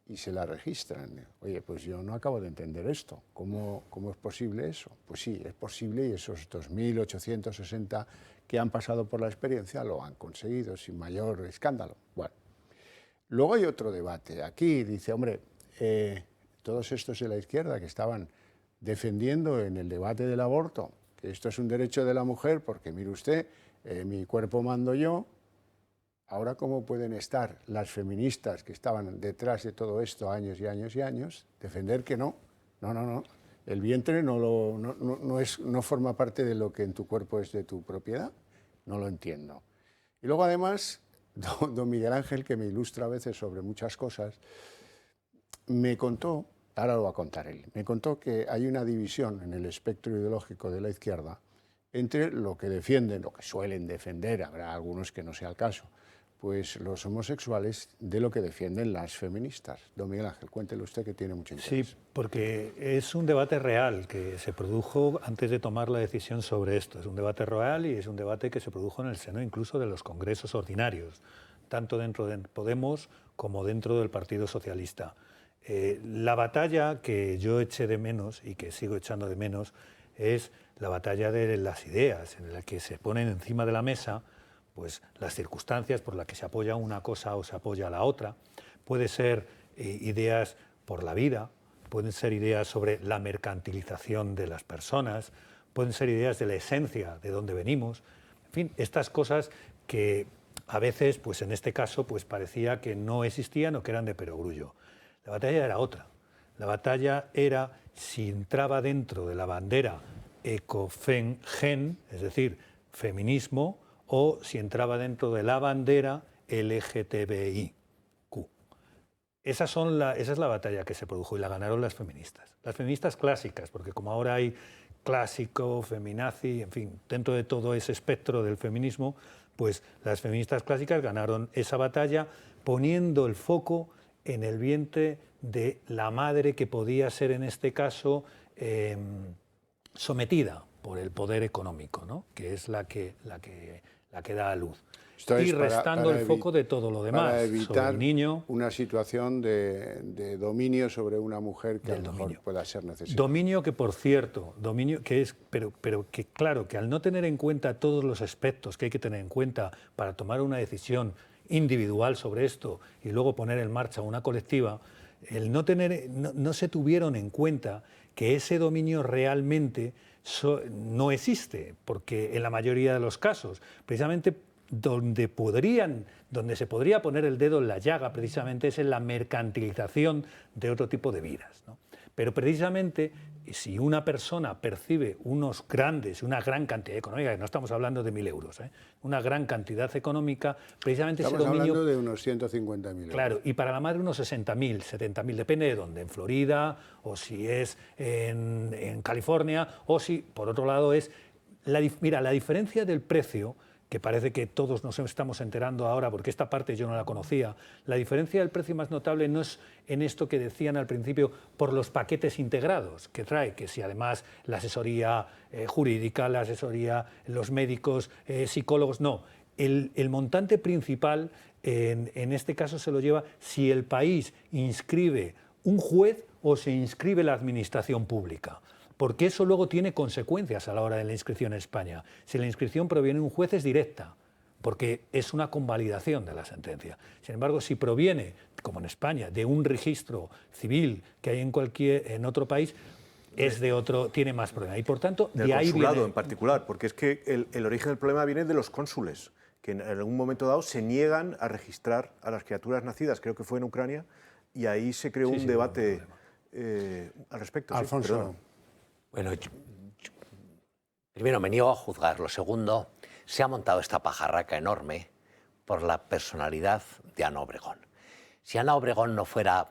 y se la registran. Oye, pues yo no acabo de entender esto. ¿Cómo es posible eso? Pues sí, es posible y esos 2.860 que han pasado por la experiencia lo han conseguido sin mayor escándalo. Bueno, luego hay otro debate. Aquí dice, hombre, todos estos de la izquierda que estaban defendiendo en el debate del aborto, que esto es un derecho de la mujer, porque mire usted, mi cuerpo mando yo. Ahora, ¿cómo pueden estar las feministas que estaban detrás de todo esto años y años y años, defender que no? No. El vientre no forma parte de lo que en tu cuerpo es de tu propiedad. No lo entiendo. Y luego, además, don Miguel Ángel, que me ilustra a veces sobre muchas cosas, me contó, ahora lo va a contar él, me contó que hay una división en el espectro ideológico de la izquierda entre lo que defienden, lo que suelen defender, habrá algunos que no sea el caso, pues los homosexuales, de lo que defienden las feministas. Don Miguel Ángel, cuéntele usted que tiene mucho interés. Sí, porque es un debate real que se produjo antes de tomar la decisión sobre esto. Es un debate real y es un debate que se produjo en el seno incluso de los congresos ordinarios, tanto dentro de Podemos como dentro del Partido Socialista. La batalla que yo eché de menos y que sigo echando de menos es la batalla de las ideas, en la que se ponen encima de la mesa pues, las circunstancias por las que se apoya una cosa o se apoya la otra. Puede ser ideas por la vida, pueden ser ideas sobre la mercantilización de las personas, pueden ser ideas de la esencia de dónde venimos. En fin, estas cosas que a veces, pues en este caso, pues parecía que no existían o que eran de perogrullo. La batalla era otra. La batalla era si entraba dentro de la bandera ecofem-gen, es decir, feminismo, o si entraba dentro de la bandera LGTBIQ. Esa es la batalla que se produjo y la ganaron las feministas clásicas, porque como ahora hay clásico, feminazi, en fin, dentro de todo ese espectro del feminismo, pues las feministas clásicas ganaron esa batalla poniendo el foco en el vientre de la madre que podía ser en este caso sometida por el poder económico, ¿no? Que es la que da a luz. Esto y es restando el foco de todo lo demás. Para sobre evitar el niño. una situación de dominio sobre una mujer que a lo mejor pueda ser necesaria. Dominio que, por cierto, dominio que es, pero que claro, que al no tener en cuenta todos los aspectos que hay que tener en cuenta para tomar una decisión individual sobre esto y luego poner en marcha una colectiva, el no se tuvieron en cuenta que ese dominio realmente no existe, porque en la mayoría de los casos, precisamente donde se podría poner el dedo en la llaga precisamente es en la mercantilización de otro tipo de vidas, ¿no? Pero precisamente si una persona percibe una gran cantidad económica, que no estamos hablando de 1.000 euros, una gran cantidad económica, precisamente estamos ese dominio... hablando de unos 150.000 euros. Claro, y para la madre unos 60.000, 70.000, depende de dónde, en Florida, o si es en California, o si, por otro lado, es... Mira, la diferencia del precio, que parece que todos nos estamos enterando ahora, porque esta parte yo no la conocía, la diferencia del precio más notable no es en esto que decían al principio por los paquetes integrados que trae, que si además la asesoría jurídica, la asesoría, los médicos, psicólogos, no. El montante principal en este caso se lo lleva si el país inscribe un juez o se inscribe la administración pública. Porque eso luego tiene consecuencias a la hora de la inscripción en España. Si la inscripción proviene de un juez es directa, porque es una convalidación de la sentencia. Sin embargo, si proviene, como en España, de un registro civil que hay en otro país, es de otro, tiene más problema. Y por tanto, del de ahí consulado viene... en particular, porque es que el origen del problema viene de los cónsules, que en algún momento dado se niegan a registrar a las criaturas nacidas, creo que fue en Ucrania, y ahí se creó un debate al respecto. Alfonso. Sí, bueno, primero me niego a juzgar. Lo segundo, se ha montado esta pajarraca enorme por la personalidad de Ana Obregón. Si Ana Obregón no fuera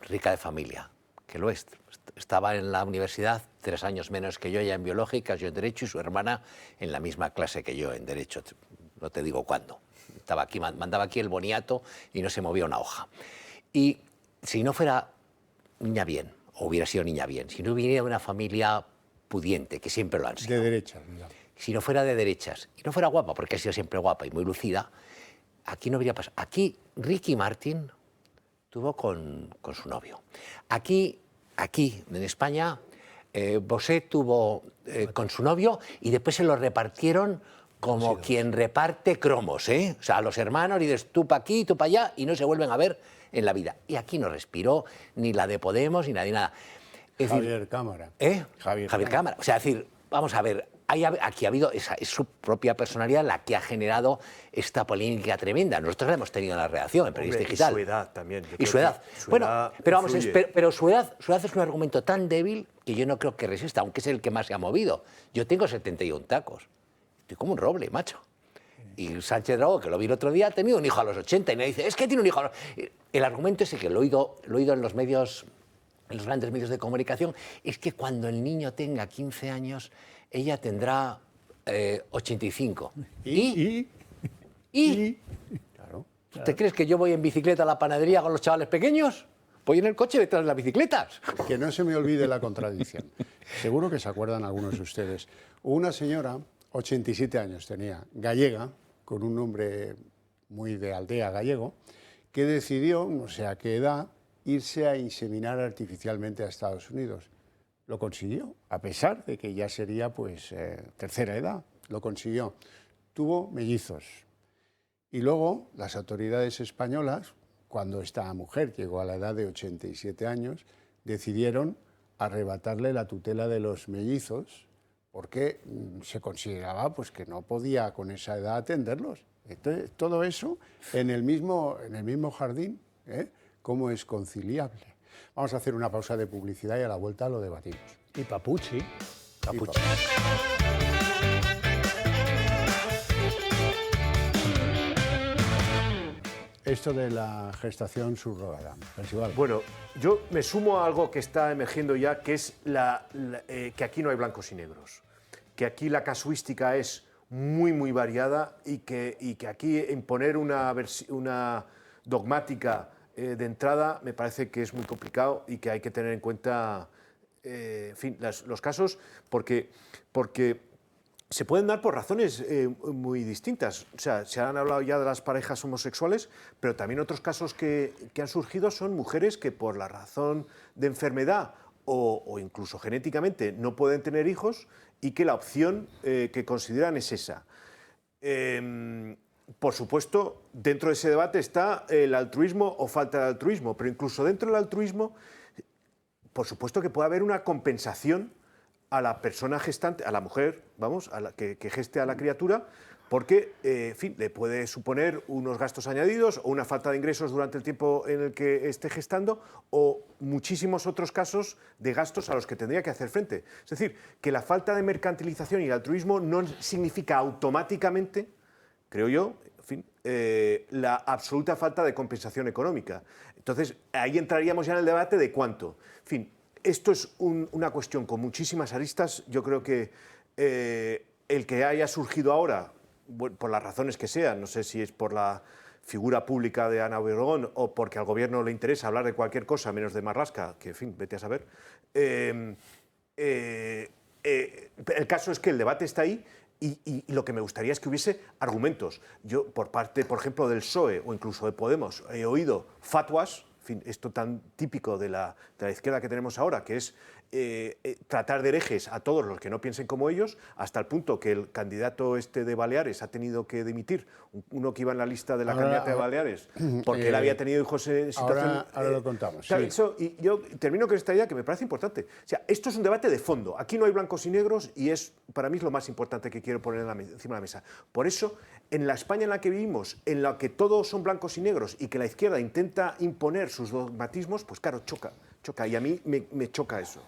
rica de familia, que lo es, estaba en la universidad 3 años menos que yo, ella en biológicas, yo en derecho, y su hermana en la misma clase que yo en derecho, no te digo cuándo. Estaba aquí, mandaba aquí el boniato y no se movía una hoja. Y si no fuera niña bien, o hubiera sido niña bien, si no viniera de una familia pudiente, que siempre lo han sido. De derechas, digamos. Si no fuera de derechas y no fuera guapa, porque ha sido siempre guapa y muy lucida, aquí no habría pasado. Aquí Ricky Martin tuvo con su novio. Aquí en España, Bosé tuvo con su novio y después se lo repartieron como quien reparte cromos, ¿eh? O sea, a los hermanos y dices tú para aquí, tú para allá y no se vuelven a ver en la vida. Y aquí no respiró ni la de Podemos ni nada. Es Javier decir, Cámara. Javier Cámara. O sea, es decir, vamos a ver, aquí ha habido, es su propia personalidad la que ha generado esta polémica tremenda. Nosotros la hemos tenido en la redacción, en Periodista Digital. Y su edad también. Y su edad. Bueno, pero vamos, influye. pero su edad es un argumento tan débil que yo no creo que resista, aunque es el que más se ha movido. Yo tengo 71 tacos. Estoy como un roble, macho. Y Sánchez Dragó, que lo vi el otro día, ha tenido un hijo a los 80 y me dice, es que tiene un hijo a los... El argumento ese que lo he oído en los medios, en los grandes medios de comunicación, es que cuando el niño tenga 15 años, ella tendrá 85. ¿Y? Claro. ¿Te crees que yo voy en bicicleta a la panadería con los chavales pequeños? Voy en el coche detrás de las bicicletas. Que no se me olvide la contradicción. Seguro que se acuerdan algunos de ustedes. Una señora, 87 años tenía, gallega, con un nombre muy de aldea gallego, que decidió, no sé a qué edad, irse a inseminar artificialmente a Estados Unidos. Lo consiguió, a pesar de que ya sería pues tercera edad, lo consiguió. Tuvo mellizos. Y luego las autoridades españolas, cuando esta mujer llegó a la edad de 87 años, decidieron arrebatarle la tutela de los mellizos porque se consideraba pues, que no podía con esa edad atenderlos. Entonces, todo eso en el mismo jardín, ¿cómo es conciliable? Vamos a hacer una pausa de publicidad y a la vuelta lo debatimos. Y Papuchi. Esto de la gestación subrogada. Bueno, yo me sumo a algo que está emergiendo ya, que es que aquí no hay blancos y negros, que aquí la casuística es muy variada y que aquí imponer una dogmática de entrada me parece que es muy complicado y que hay que tener en cuenta en fin, los casos porque se pueden dar por razones muy distintas. O sea, se han hablado ya de las parejas homosexuales, pero también otros casos que han surgido son mujeres que por la razón de enfermedad o incluso genéticamente no pueden tener hijos y que la opción que consideran es esa. Por supuesto, dentro de ese debate está el altruismo o falta de altruismo, pero incluso dentro del altruismo, por supuesto que puede haber una compensación a la persona gestante, a la mujer, vamos, a la que geste a la criatura, porque, en fin, le puede suponer unos gastos añadidos o una falta de ingresos durante el tiempo en el que esté gestando o muchísimos otros casos de gastos a los que tendría que hacer frente. Es decir, que la falta de mercantilización y el altruismo no significa automáticamente, creo yo, en fin, la absoluta falta de compensación económica. Entonces, ahí entraríamos ya en el debate de cuánto. En fin, esto es una cuestión con muchísimas aristas. Yo creo que el que haya surgido ahora, bueno, por las razones que sean, no sé si es por la figura pública de Ana Obregón o porque al gobierno le interesa hablar de cualquier cosa menos de Marlaska, que en fin, vete a saber. El caso es que el debate está ahí y lo que me gustaría es que hubiese argumentos. Yo, por parte, por ejemplo, del PSOE o incluso de Podemos, he oído fatwas, en fin, esto tan típico de la izquierda que tenemos ahora, que es tratar de herejes a todos los que no piensen como ellos, hasta el punto que el candidato de Baleares ha tenido que dimitir, uno que iba en la lista de la candidata de Baleares, porque él había tenido hijos en situación... Ahora lo contamos. Claro, Sí. eso, y yo termino con esta idea que me parece importante. O sea, esto es un debate de fondo. Aquí no hay blancos y negros y para mí es lo más importante que quiero poner encima de la mesa. Por eso, en la España en la que vivimos, en la que todos son blancos y negros y que la izquierda intenta imponer sus dogmatismos, pues claro, choca. Y a mí me choca eso.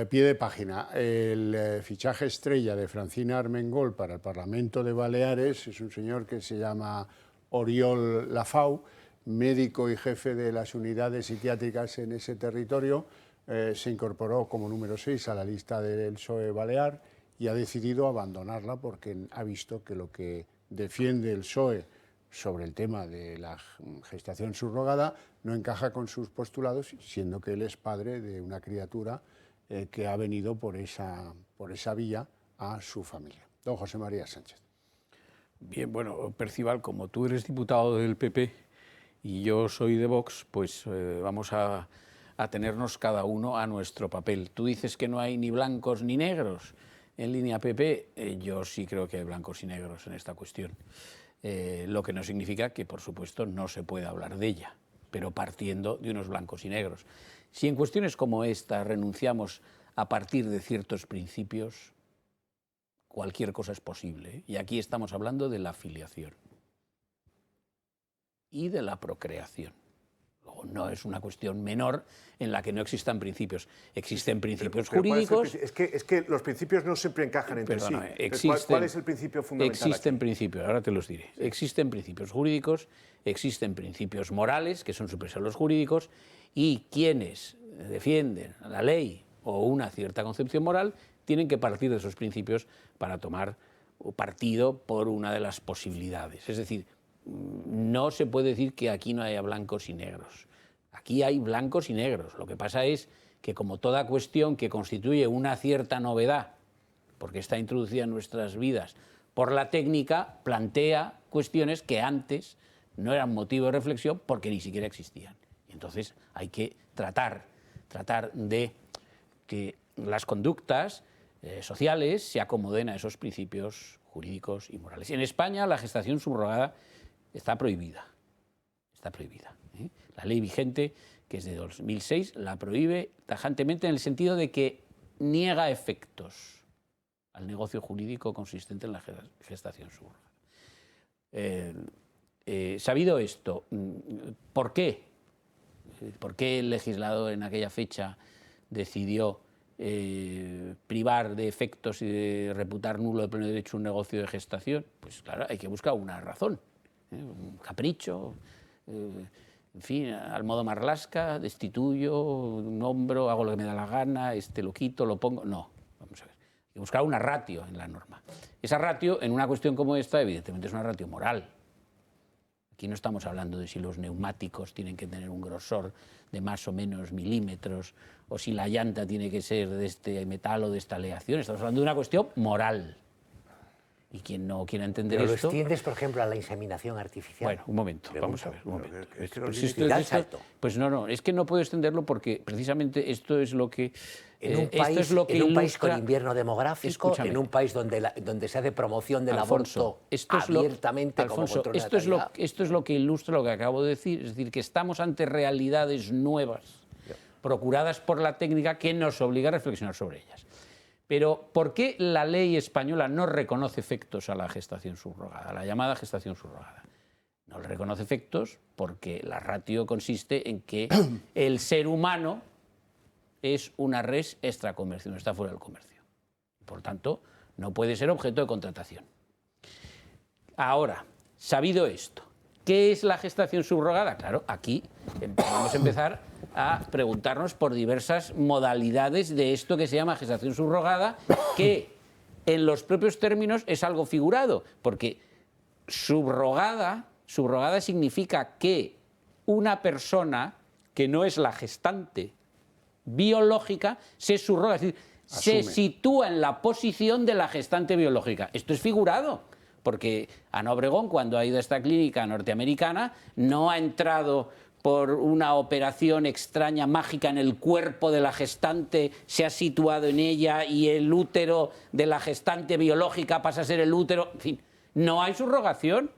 Pie de página. El fichaje estrella de Francina Armengol para el Parlamento de Baleares es un señor que se llama Oriol Lafau, médico y jefe de las unidades psiquiátricas en ese territorio. Se incorporó como número 6 a la lista del PSOE Balear y ha decidido abandonarla porque ha visto que lo que defiende el PSOE sobre el tema de la gestación subrogada no encaja con sus postulados, siendo que él es padre de una criatura que ha venido por esa vía a su familia. Don José María Sánchez. Bien, bueno, Percival, como tú eres diputado del PP y yo soy de Vox, pues vamos a tenernos cada uno a nuestro papel. Tú dices que no hay ni blancos ni negros en línea PP. Yo sí creo que hay blancos y negros en esta cuestión. Lo que no significa que, por supuesto, no se pueda hablar de ella, pero partiendo de unos blancos y negros. Si en cuestiones como esta renunciamos a partir de ciertos principios, cualquier cosa es posible, ¿eh? Y aquí estamos hablando de la filiación y de la procreación. Luego, no es una cuestión menor en la que no existan principios. Existen principios jurídicos... Es que los principios no siempre encajan entre sí. ¿Cuál es el principio fundamental? Existen principios, ahora te los diré. Sí. Existen principios jurídicos, existen principios morales, que son superiores a los jurídicos, y quienes defienden la ley o una cierta concepción moral tienen que partir de esos principios para tomar partido por una de las posibilidades. Es decir, no se puede decir que aquí no haya blancos y negros. Aquí hay blancos y negros. Lo que pasa es que, como toda cuestión que constituye una cierta novedad, porque está introducida en nuestras vidas por la técnica, plantea cuestiones que antes no eran motivo de reflexión porque ni siquiera existían. Entonces hay que tratar de que las conductas sociales se acomoden a esos principios jurídicos y morales. Y en España la gestación subrogada está prohibida. La ley vigente, que es de 2006, la prohíbe tajantemente en el sentido de que niega efectos al negocio jurídico consistente en la gestación subrogada. Sabido esto, ¿por qué? ¿Por qué el legislador en aquella fecha decidió privar de efectos y de reputar nulo de pleno derecho un negocio de gestación? Pues claro, hay que buscar una razón, un capricho, en fin, al modo Marlaska, destituyo, nombro, hago lo que me da la gana, lo quito, lo pongo... No, vamos a ver, hay que buscar una ratio en la norma. Esa ratio, en una cuestión como esta, evidentemente es una ratio moral. Aquí no estamos hablando de si los neumáticos tienen que tener un grosor de más o menos milímetros o si la llanta tiene que ser de este metal o de esta aleación. Estamos hablando de una cuestión moral. Y quien no quiera entender pero esto... ¿lo extiendes, por ejemplo, a la inseminación artificial? Bueno, un momento, vamos a ver, un momento. Pues no, es que no puedo extenderlo porque precisamente esto es lo que... En un país con invierno demográfico, en un país donde se hace promoción del aborto abiertamente como control de natalidad. Esto es lo que ilustra lo que acabo de decir, es decir, que estamos ante realidades nuevas, procuradas por la técnica, que nos obliga a reflexionar sobre ellas. Pero ¿por qué la ley española no reconoce efectos a la gestación subrogada, a la llamada gestación subrogada? No le reconoce efectos porque la ratio consiste en que el ser humano es una res extracomercio, no está fuera del comercio. Por tanto, no puede ser objeto de contratación. Ahora, sabido esto, ¿qué es la gestación subrogada? Claro, aquí vamos a empezar a preguntarnos por diversas modalidades de esto que se llama gestación subrogada, que en los propios términos es algo figurado, porque subrogada significa que una persona que no es la gestante biológica se subroga, es decir, se sitúa en la posición de la gestante biológica. Esto es figurado, porque Ana Obregón, cuando ha ido a esta clínica norteamericana, no ha entrado por una operación extraña, mágica, en el cuerpo de la gestante, se ha situado en ella y el útero de la gestante biológica pasa a ser el útero. En fin, no hay subrogación.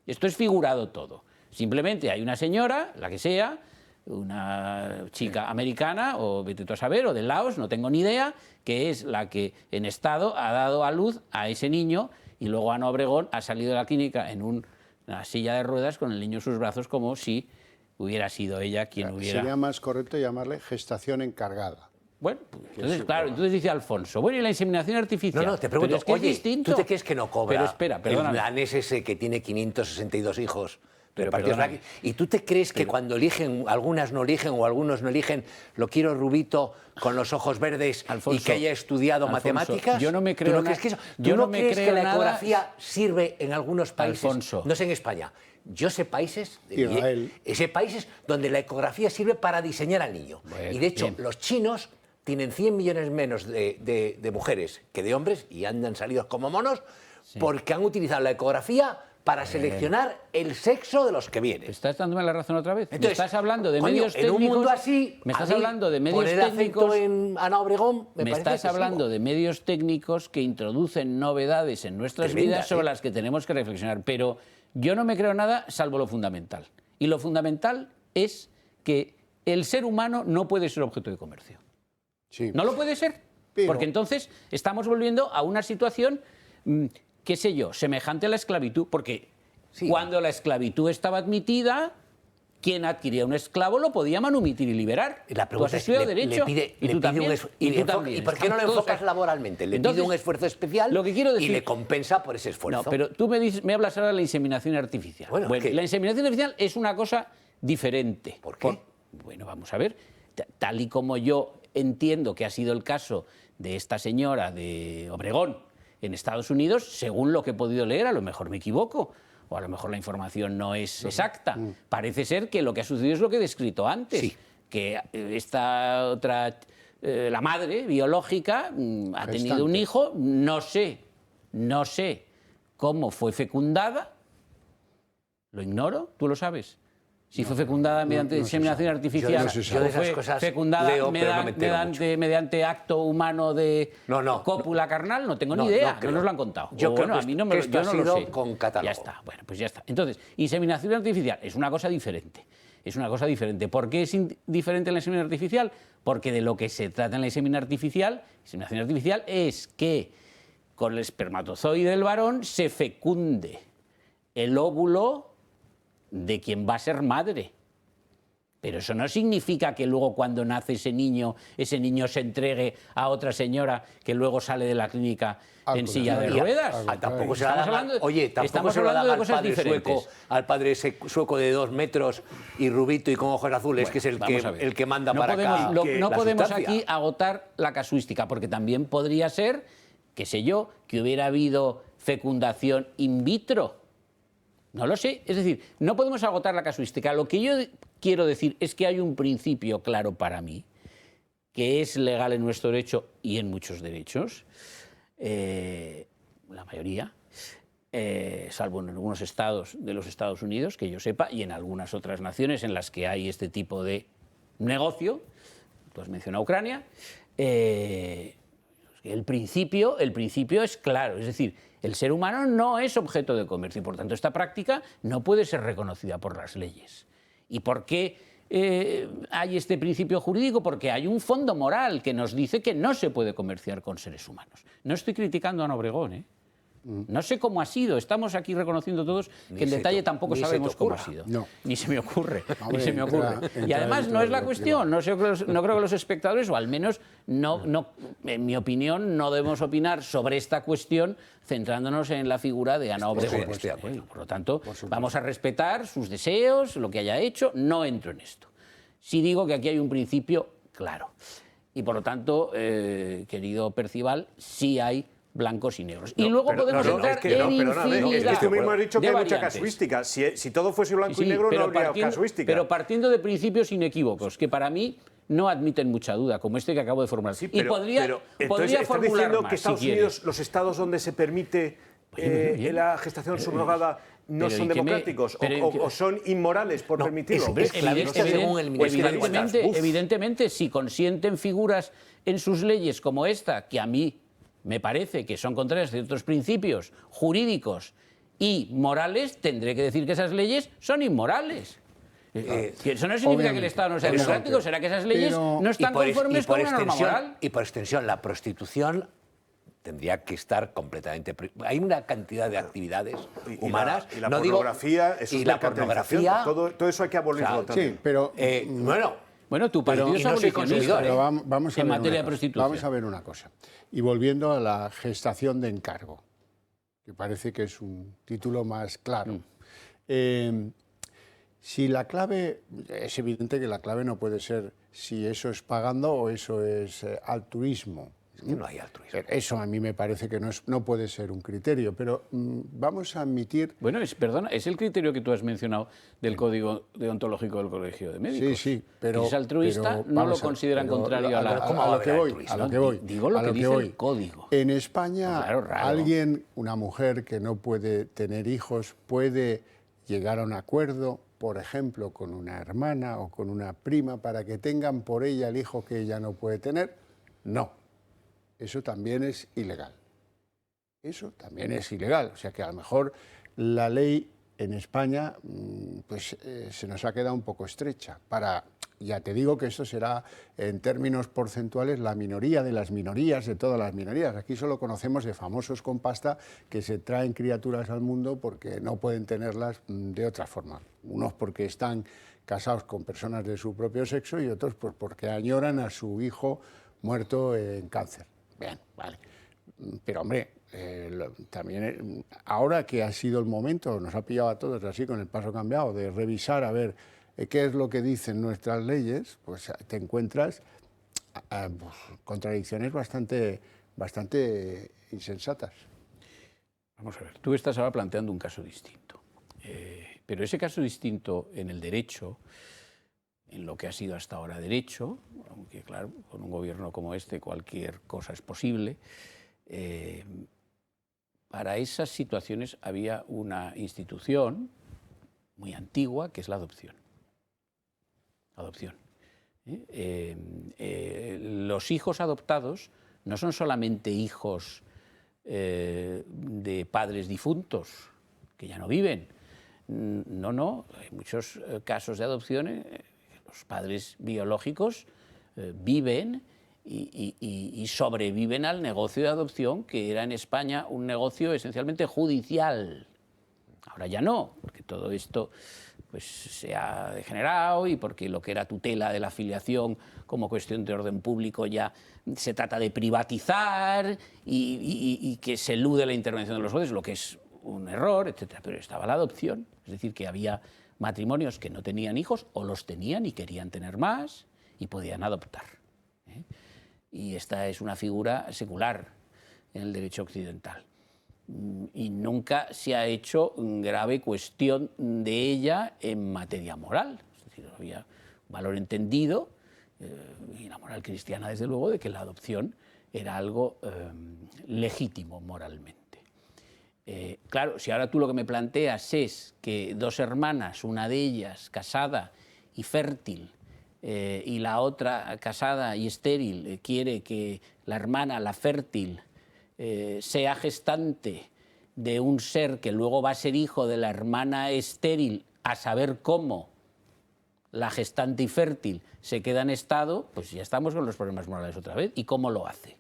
Esto es figurado todo. Simplemente hay una señora, la que sea, una chica americana, o vete tú a saber, o de Laos, no tengo ni idea, que es la que en estado ha dado a luz a ese niño, y luego Ana Obregón ha salido de la clínica en una silla de ruedas con el niño en sus brazos, como si hubiera sido ella quien hubiera... Sería más correcto llamarle gestación encargada. Bueno, entonces, claro, entonces dice Alfonso, bueno, ¿y la inseminación artificial? No, te pregunto, es que oye, es distinto. ¿tú te crees que no cobra pero espera, perdóname. el danés ese que tiene 562 hijos? ¿Y tú te crees que cuando eligen, algunas no eligen o algunos no eligen, lo quiero rubito con los ojos verdes, Alfonso, y que haya estudiado matemáticas? Yo no me creo nada. ¿Tú no crees que la ecografía sirve en algunos países? Alfonso. No sé en España. Yo sé países, Israel. Países donde la ecografía sirve para diseñar al niño. Bueno, y de hecho, los chinos tienen 100 millones menos de mujeres que de hombres y andan salidos como monos porque han utilizado la ecografía para seleccionar el sexo de los que vienen. ¿Estás dándome la razón otra vez? Entonces, me estás hablando de medios en técnicos. Un mundo así, me estás hablando de medios técnicos. En Ana Obregón, me estás hablando de medios técnicos que introducen novedades en nuestras vidas sobre las que tenemos que reflexionar. Pero yo no me creo nada salvo lo fundamental. Y lo fundamental es que el ser humano no puede ser objeto de comercio. Sí. No lo puede ser. Porque entonces estamos volviendo a una situación, qué sé yo, semejante a la esclavitud, porque cuando la esclavitud estaba admitida, quien adquiría un esclavo lo podía manumitir y liberar. La pregunta es, derecho, ¿y por qué no lo enfocas laboralmente? Le pide un esfuerzo especial lo que quiero decir, y le compensa por ese esfuerzo. No, pero tú me hablas ahora de la inseminación artificial. Bueno, la inseminación artificial es una cosa diferente. ¿Por qué? Bueno, vamos a ver. Tal y como yo entiendo que ha sido el caso de esta señora de Obregón en Estados Unidos, según lo que he podido leer, a lo mejor me equivoco, o a lo mejor la información no es exacta. Parece ser que lo que ha sucedido es lo que he descrito antes, que esta otra, la madre biológica, ha tenido un hijo, no sé cómo fue fecundada, lo ignoro, ¿tú lo sabes? Si fue fecundada mediante inseminación artificial, o fue fecundada mediante acto humano de cópula carnal, no tengo ni idea, no nos lo han contado. Yo creo que a mí no me esto yo ha no sido lo sé. con catálogo. Ya está, bueno, pues ya está. Entonces, inseminación artificial es una cosa diferente. Es una cosa diferente. ¿Por qué es diferente en la inseminación artificial? Porque de lo que se trata en la inseminación artificial es que con el espermatozoide del varón se fecunde el óvulo de quien va a ser madre. Pero eso no significa que luego cuando nace ese niño se entregue a otra señora que luego sale de la clínica en silla de ruedas. Tampoco se la da estamos hablando de cosas diferentes. Al padre sueco de 2 metros y rubito y con ojos azules, bueno, que es el que manda para acá. No podemos aquí agotar la casuística, porque también podría ser, qué sé yo, que hubiera habido fecundación in vitro. No lo sé, es decir, no podemos agotar la casuística. Lo que yo quiero decir es que hay un principio claro para mí, que es legal en nuestro derecho y en muchos derechos, la mayoría, salvo en algunos estados de los Estados Unidos, que yo sepa, y en algunas otras naciones en las que hay este tipo de negocio. Tú has mencionado Ucrania. El principio es claro, es decir, el ser humano no es objeto de comercio y por tanto esta práctica no puede ser reconocida por las leyes. ¿Y por qué hay este principio jurídico? Porque hay un fondo moral que nos dice que no se puede comerciar con seres humanos. No estoy criticando a Ana Obregón, ¿eh? No sé cómo ha sido, estamos aquí reconociendo todos que en detalle tampoco sabemos cómo ha sido. No. Ni se me ocurre, ni se me ocurre. Y además no es la cuestión, no creo que los espectadores, o al menos en mi opinión, no debemos opinar sobre esta cuestión centrándonos en la figura de Ana Obregón. Por lo tanto, vamos a respetar sus deseos, lo que haya hecho, no entro en esto. Sí digo que aquí hay un principio claro. Y por lo tanto, querido Percival, sí hay blancos y negros. Y luego podemos entrar en infinidad. Es que tú mismo has dicho que hay mucha casuística. Si todo fuese blanco y negro, no habría casuística. Pero partiendo de principios inequívocos, que para mí no admiten mucha duda, como este que acabo de formular. Sí, pero, podría formular diciendo más, que Estados Unidos, los estados donde se permite la gestación subrogada, no son democráticos o son inmorales por permitirlo. Evidentemente, si consienten figuras en sus leyes como esta, que a mí me parece que son contrarias a ciertos principios jurídicos y morales, tendré que decir que esas leyes son inmorales. Eso no significa que el Estado no sea democrático, será que esas leyes no están conformes con una norma moral. Y por extensión, la prostitución tendría que estar completamente... Hay una cantidad de actividades humanas... Y la pornografía, todo eso hay que abolirlo también. Sí, pero... Bueno, tu partido es abolicionista en materia de prostitución. Vamos a ver una cosa. Y volviendo a la gestación de encargo, que parece que es un título más claro. Si la clave, es evidente que la clave no puede ser si eso es pagando o eso es altruismo. No hay altruismo. Eso a mí me parece que no puede ser un criterio, pero vamos a admitir... Bueno, es el criterio que tú has mencionado del Código Deontológico del Colegio de Médicos. Sí, pero... Si es altruista, no lo consideran contrario a la... A lo que voy. Digo lo que dice el Código. En España, alguien, una mujer que no puede tener hijos, puede llegar a un acuerdo, por ejemplo, con una hermana o con una prima, para que tengan por ella el hijo que ella no puede tener. No. Eso también es ilegal. Eso también es ilegal. O sea que a lo mejor la ley en España se nos ha quedado un poco estrecha. Ya te digo que esto será, en términos porcentuales, la minoría de las minorías, de todas las minorías. Aquí solo conocemos de famosos con pasta que se traen criaturas al mundo porque no pueden tenerlas de otra forma. Unos porque están casados con personas de su propio sexo y otros pues porque añoran a su hijo muerto en cáncer. Bien, vale. Pero, hombre, también ahora que ha sido el momento, nos ha pillado a todos así con el paso cambiado, de revisar a ver qué es lo que dicen nuestras leyes, pues te encuentras contradicciones bastante insensatas. Vamos a ver, tú estás ahora planteando un caso distinto. Pero ese caso distinto en el derecho, en lo que ha sido hasta ahora derecho, aunque claro, con un gobierno como este cualquier cosa es posible, para esas situaciones había una institución muy antigua que es la adopción. Los hijos adoptados no son solamente hijos de padres difuntos que ya no viven. No, hay muchos casos de adopción. Los padres biológicos viven y sobreviven al negocio de adopción, que era en España un negocio esencialmente judicial. Ahora ya no, porque todo esto pues, se ha degenerado y porque lo que era tutela de la filiación como cuestión de orden público ya se trata de privatizar y que se elude la intervención de los jueces, lo que es un error, etc. Pero estaba la adopción, es decir, que había matrimonios que no tenían hijos o los tenían y querían tener más y podían adoptar. Y esta es una figura secular en el derecho occidental. Y nunca se ha hecho grave cuestión de ella en materia moral. Es decir, había un valor entendido, y la moral cristiana, desde luego, de que la adopción era algo legítimo moralmente. Claro, si ahora tú lo que me planteas es que dos hermanas, una de ellas casada y fértil, y la otra casada y estéril, quiere que la hermana, la fértil, sea gestante de un ser que luego va a ser hijo de la hermana estéril, a saber cómo la gestante y fértil se queda en estado, pues ya estamos con los problemas morales otra vez. ¿Y cómo lo hace?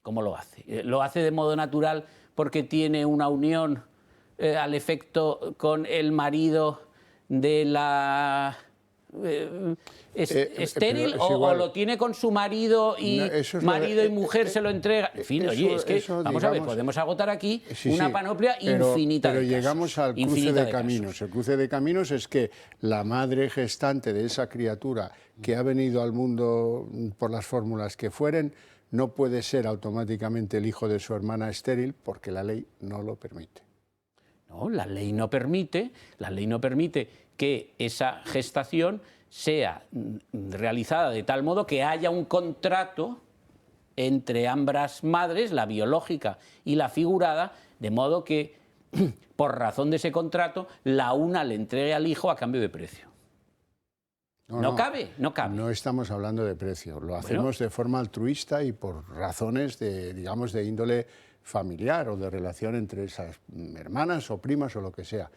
¿Cómo lo hace? ¿Lo hace de modo natural porque tiene una unión al efecto con el marido de la estéril o lo tiene con su marido y marido y mujer se lo entrega? En fin, oye, es que, vamos a ver, podemos agotar aquí una panoplia infinita pero de casos. Llegamos al cruce de caminos. El cruce de caminos es que la madre gestante de esa criatura que ha venido al mundo por las fórmulas que fueren no puede ser automáticamente el hijo de su hermana estéril porque la ley no lo permite. No, la ley no permite que esa gestación sea realizada de tal modo que haya un contrato entre ambas madres, la biológica y la figurada, de modo que, por razón de ese contrato, la una le entregue al hijo a cambio de precio. No cabe. No estamos hablando de precio, lo hacemos de forma altruista y por razones de, digamos, de índole familiar o de relación entre esas hermanas o primas o lo que sea.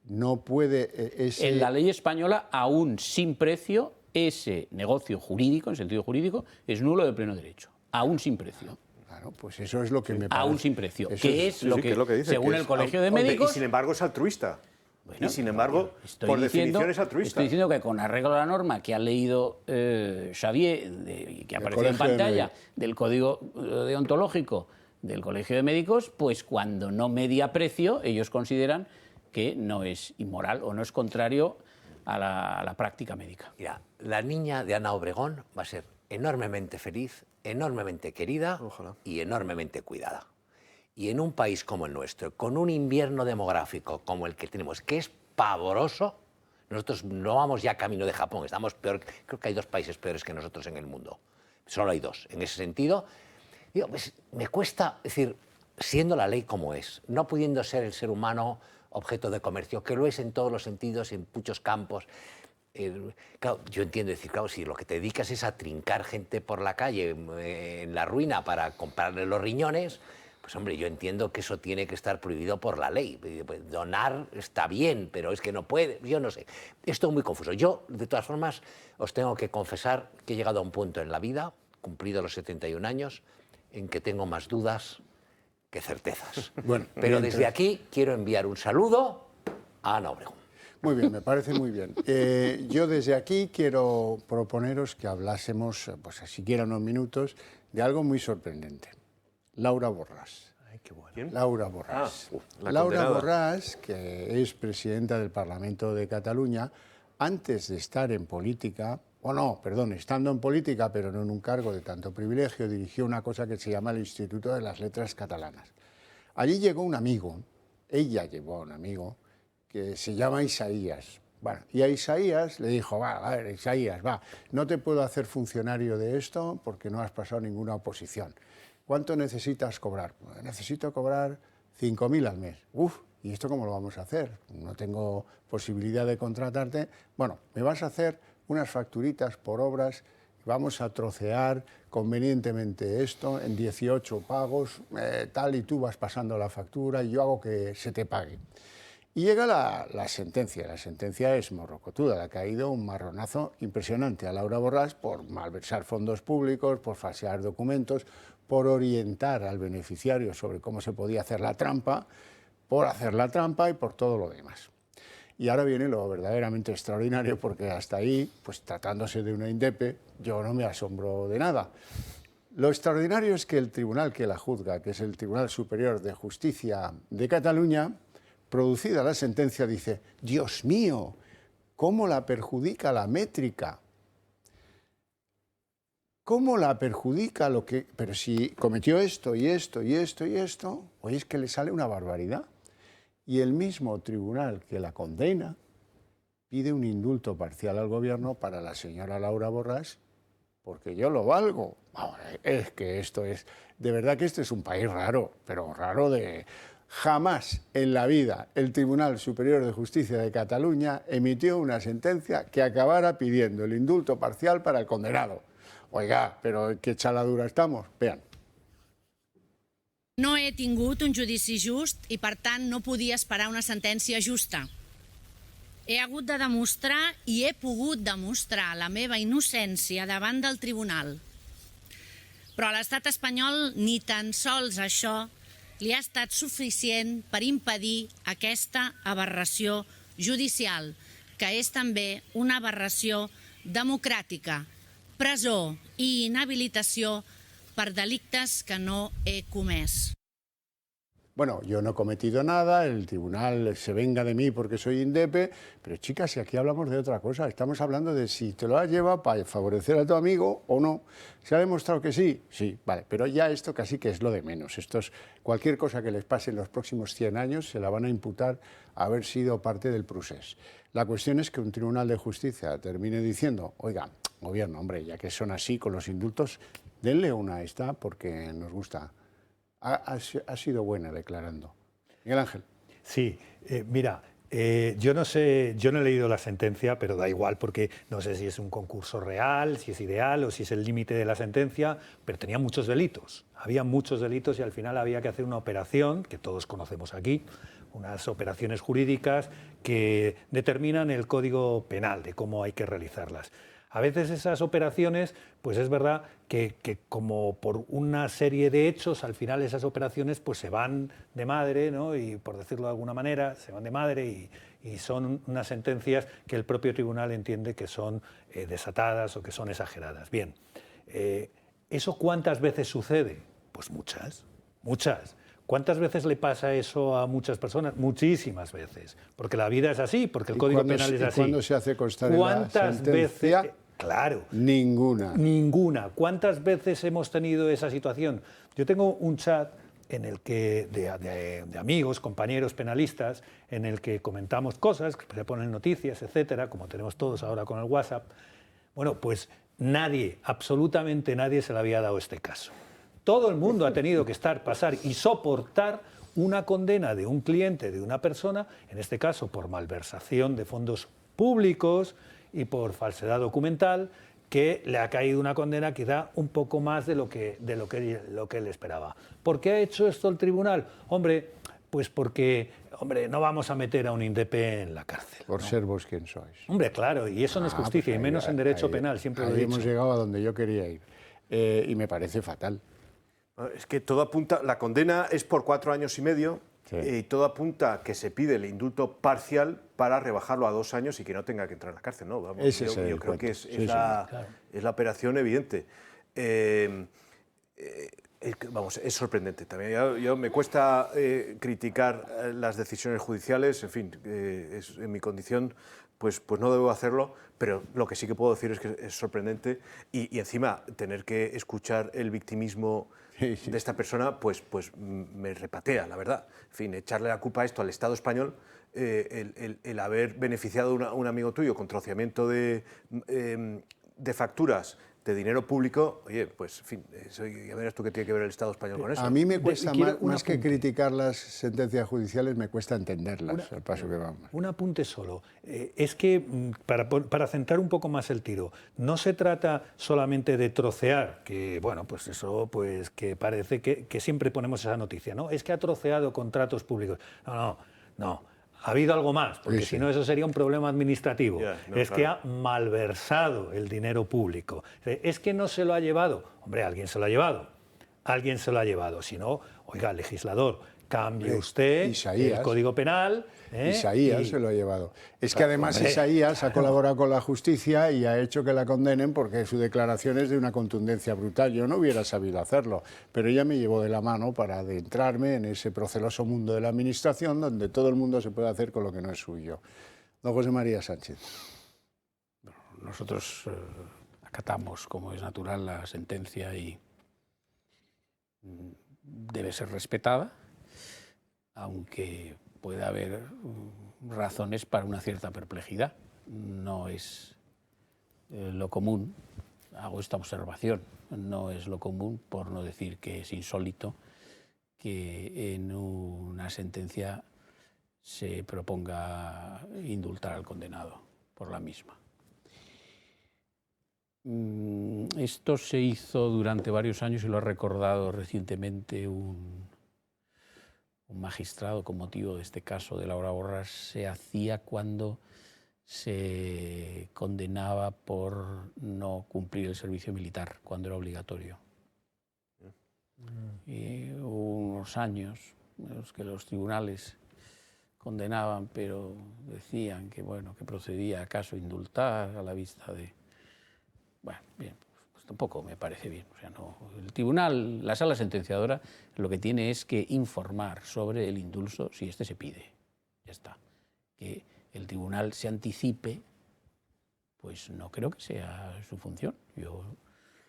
No puede... En la ley española, aún sin precio, ese negocio jurídico, en sentido jurídico, es nulo de pleno derecho. Aún sin precio. Claro, pues eso es lo que me parece. Aún sin precio. Que es lo que dice, según el Colegio de Y Médicos... sin embargo es altruista. Bueno, y sin embargo, por definición es altruista. Estoy diciendo que con arreglo a la norma que ha leído Xavier, que aparece en pantalla, del Código Deontológico del Colegio de Médicos, pues cuando no media precio, ellos consideran que no es inmoral o no es contrario a la práctica médica. Mira, la niña de Ana Obregón va a ser enormemente feliz, enormemente querida y enormemente cuidada. Y en un país como el nuestro, con un invierno demográfico como el que tenemos, que es pavoroso, nosotros no vamos ya camino de Japón, estamos peor, creo que hay 2 países peores que nosotros en el mundo. Solo hay 2. En ese sentido, digo, pues, me cuesta, es decir, siendo la ley como es, no pudiendo ser el ser humano objeto de comercio, que lo es en todos los sentidos, en muchos campos. Claro, yo entiendo, decir, claro, si lo que te dedicas es a trincar gente por la calle en la ruina para comprarle los riñones, pues hombre, yo entiendo que eso tiene que estar prohibido por la ley. Donar está bien, pero es que no puede, yo no sé. Esto es muy confuso. Yo, de todas formas, os tengo que confesar que he llegado a un punto en la vida, cumplido los 71 años, en que tengo más dudas que certezas. Bueno, pero desde aquí quiero enviar un saludo a Ana Obregón. Muy bien, me parece muy bien. Yo desde aquí quiero proponeros que hablásemos, pues siquiera unos minutos, de algo muy sorprendente. Laura Borràs. Ay, qué bueno. ¿Quién? Laura Borràs. La Laura condenada. Borràs, que es presidenta del Parlamento de Cataluña, antes de estar en política, estando en política, pero no en un cargo de tanto privilegio, dirigió una cosa que se llama el Instituto de las Letras Catalanas. Allí llegó un amigo, ella llevó a un amigo, que se llama Isaías. Bueno, y a Isaías le dijo, a ver, Isaías, no te puedo hacer funcionario de esto porque no has pasado ninguna oposición. ¿Cuánto necesitas cobrar? Pues necesito cobrar 5.000 al mes. ¿Y esto cómo lo vamos a hacer? No tengo posibilidad de contratarte. Bueno, me vas a hacer unas facturitas por obras, vamos a trocear convenientemente esto en 18 pagos, y tú vas pasando la factura y yo hago que se te pague. Y llega la sentencia es morrocotuda, le ha caído un marronazo impresionante a Laura Borràs por malversar fondos públicos, por falsear documentos, por orientar al beneficiario sobre cómo se podía hacer la trampa, por hacer la trampa y por todo lo demás. Y ahora viene lo verdaderamente extraordinario, porque hasta ahí, pues tratándose de una INDEPE, yo no me asombro de nada. Lo extraordinario es que el tribunal que la juzga, que es el Tribunal Superior de Justicia de Cataluña, producida la sentencia, dice, Dios mío, ¿cómo la perjudica la métrica? ¿Cómo la perjudica lo que...? Pero si cometió esto y esto y esto y esto, oye, es que le sale una barbaridad. Y el mismo tribunal que la condena pide un indulto parcial al gobierno para la señora Laura Borràs, porque yo lo valgo. Ahora, es que esto es... De verdad que este es un país raro, pero raro de... Jamás en la vida el Tribunal Superior de Justicia de Cataluña emitió una sentencia que acabara pidiendo el indulto parcial para el condenado. Oiga, pero qué chaladura estamos. Vean. No he tingut un judici just i, per tant, no podia esperar una sentència justa. He hagut de demostrar i he pogut demostrar la meva innocència davant del tribunal. Però a l'estat espanyol ni tan sols això li ha estat suficient per impedir aquesta aberració judicial, que és també una aberració democràtica, presó i inhabilitació per delictes que no he comès. Bueno, yo no he cometido nada, el tribunal se venga de mí porque soy indepe, pero chicas, si aquí hablamos de otra cosa, estamos hablando de si te lo has llevado para favorecer a tu amigo o no. ¿Se ha demostrado que sí? Sí, vale, pero ya esto casi que es lo de menos. Esto es cualquier cosa que les pase en los próximos 100 años se la van a imputar a haber sido parte del procés. La cuestión es que un tribunal de justicia termine diciendo, oiga, gobierno, hombre, ya que son así con los indultos, denle una a esta porque nos gusta. Ha sido buena declarando. Miguel Ángel. Sí, mira, yo no sé, yo no he leído la sentencia, pero da igual porque no sé si es un concurso real, si es ideal o si es el límite de la sentencia, pero tenía muchos delitos. Había muchos delitos y al final había que hacer una operación, que todos conocemos aquí, unas operaciones jurídicas que determinan el código penal de cómo hay que realizarlas. A veces esas operaciones, pues es verdad que como por una serie de hechos, al final esas operaciones pues se van de madre, ¿no? Y por decirlo de alguna manera, se van de madre y son unas sentencias que el propio tribunal entiende que son desatadas o que son exageradas. Bien, ¿eso cuántas veces sucede? Pues muchas, muchas. ¿Cuántas veces le pasa eso a muchas personas? Muchísimas veces, porque la vida es así, porque el Código Penal es así. ¿Cuándo se hace constar en la sentencia? Veces? Claro. Ninguna. Ninguna. ¿Cuántas veces hemos tenido esa situación? Yo tengo un chat en el que de amigos, compañeros penalistas, en el que comentamos cosas, que se ponen noticias, etcétera, como tenemos todos ahora con el WhatsApp. Bueno, pues nadie, absolutamente nadie se le había dado este caso. Todo el mundo ha tenido que pasar y soportar una condena de un cliente, de una persona, en este caso por malversación de fondos públicos y por falsedad documental, que le ha caído una condena quizá un poco más de lo que él esperaba. ¿Por qué ha hecho esto el tribunal? Hombre, pues porque no vamos a meter a un indepe en la cárcel. Por ser vos quien sois. Hombre, claro, y eso no es justicia, y menos en derecho penal, siempre lo he dicho. Hemos llegado a donde yo quería ir, y me parece fatal. Es que todo apunta, la condena es por 4 años y medio, sí. Y todo apunta a que se pide el indulto parcial para rebajarlo a 2 años y que no tenga que entrar a la cárcel, ¿no? Vamos, yo creo que es la operación evidente. Vamos, es sorprendente también. Yo me cuesta criticar las decisiones judiciales, en fin, en mi condición pues no debo hacerlo, pero lo que sí que puedo decir es que es sorprendente y encima tener que escuchar el victimismo de esta persona, pues me repatea, la verdad. En fin, echarle la culpa a esto al Estado español, el haber beneficiado a un amigo tuyo con troceamiento de facturas de dinero público, oye, pues en fin, ya verás tú qué tiene que ver el Estado español con eso. A mí me cuesta más que criticar las sentencias judiciales, me cuesta entenderlas al paso que vamos. Un apunte solo. Es que, para centrar un poco más el tiro, no se trata solamente de trocear, que bueno, pues eso, pues que parece que siempre ponemos esa noticia, ¿no? Es que ha troceado contratos públicos. No. Ha habido algo más, porque si no eso sería un problema administrativo. Que ha malversado el dinero público. Es que no se lo ha llevado. Hombre, alguien se lo ha llevado. Alguien se lo ha llevado. Si no, oiga, legislador, cambie usted el Código Penal. Isaías se lo ha llevado. Es que además Isaías ha colaborado con la justicia y ha hecho que la condenen porque su declaración es de una contundencia brutal. Yo no hubiera sabido hacerlo, pero ella me llevó de la mano para adentrarme en ese proceloso mundo de la administración donde todo el mundo se puede hacer con lo que no es suyo. Don José María Sánchez. Nosotros acatamos, como es natural, la sentencia y debe ser respetada, aunque puede haber razones para una cierta perplejidad. No es lo común, hago esta observación, no es lo común, por no decir que es insólito, que en una sentencia se proponga indultar al condenado por la misma. Esto se hizo durante varios años y lo ha recordado recientemente un magistrado con motivo de este caso de Laura Borras. Se hacía cuando se condenaba por no cumplir el servicio militar, cuando era obligatorio. Y hubo unos años en los que los tribunales condenaban, pero decían que, bueno, que procedía acaso indultar a la vista de... Bueno, bien, pues tampoco me parece bien. O sea, no, el tribunal, la sala sentenciadora, lo que tiene es que informar sobre el indulto si este se pide. Ya está. Que el tribunal se anticipe, pues no creo que sea su función. Yo,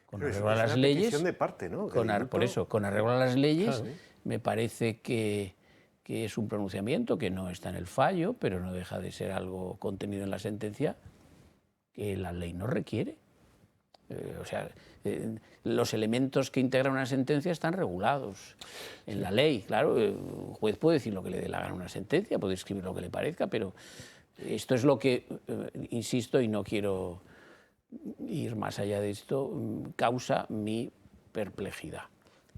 con arreglo a las leyes... de parte, ¿no? Por eso, con arreglo a las leyes, claro, me parece que es un pronunciamiento que no está en el fallo, pero no deja de ser algo contenido en la sentencia que la ley no requiere. O sea, los elementos que integran una sentencia están regulados en la ley. Claro, un juez puede decir lo que le dé la gana a una sentencia, puede escribir lo que le parezca, pero esto es lo que, insisto, y no quiero ir más allá de esto, causa mi perplejidad.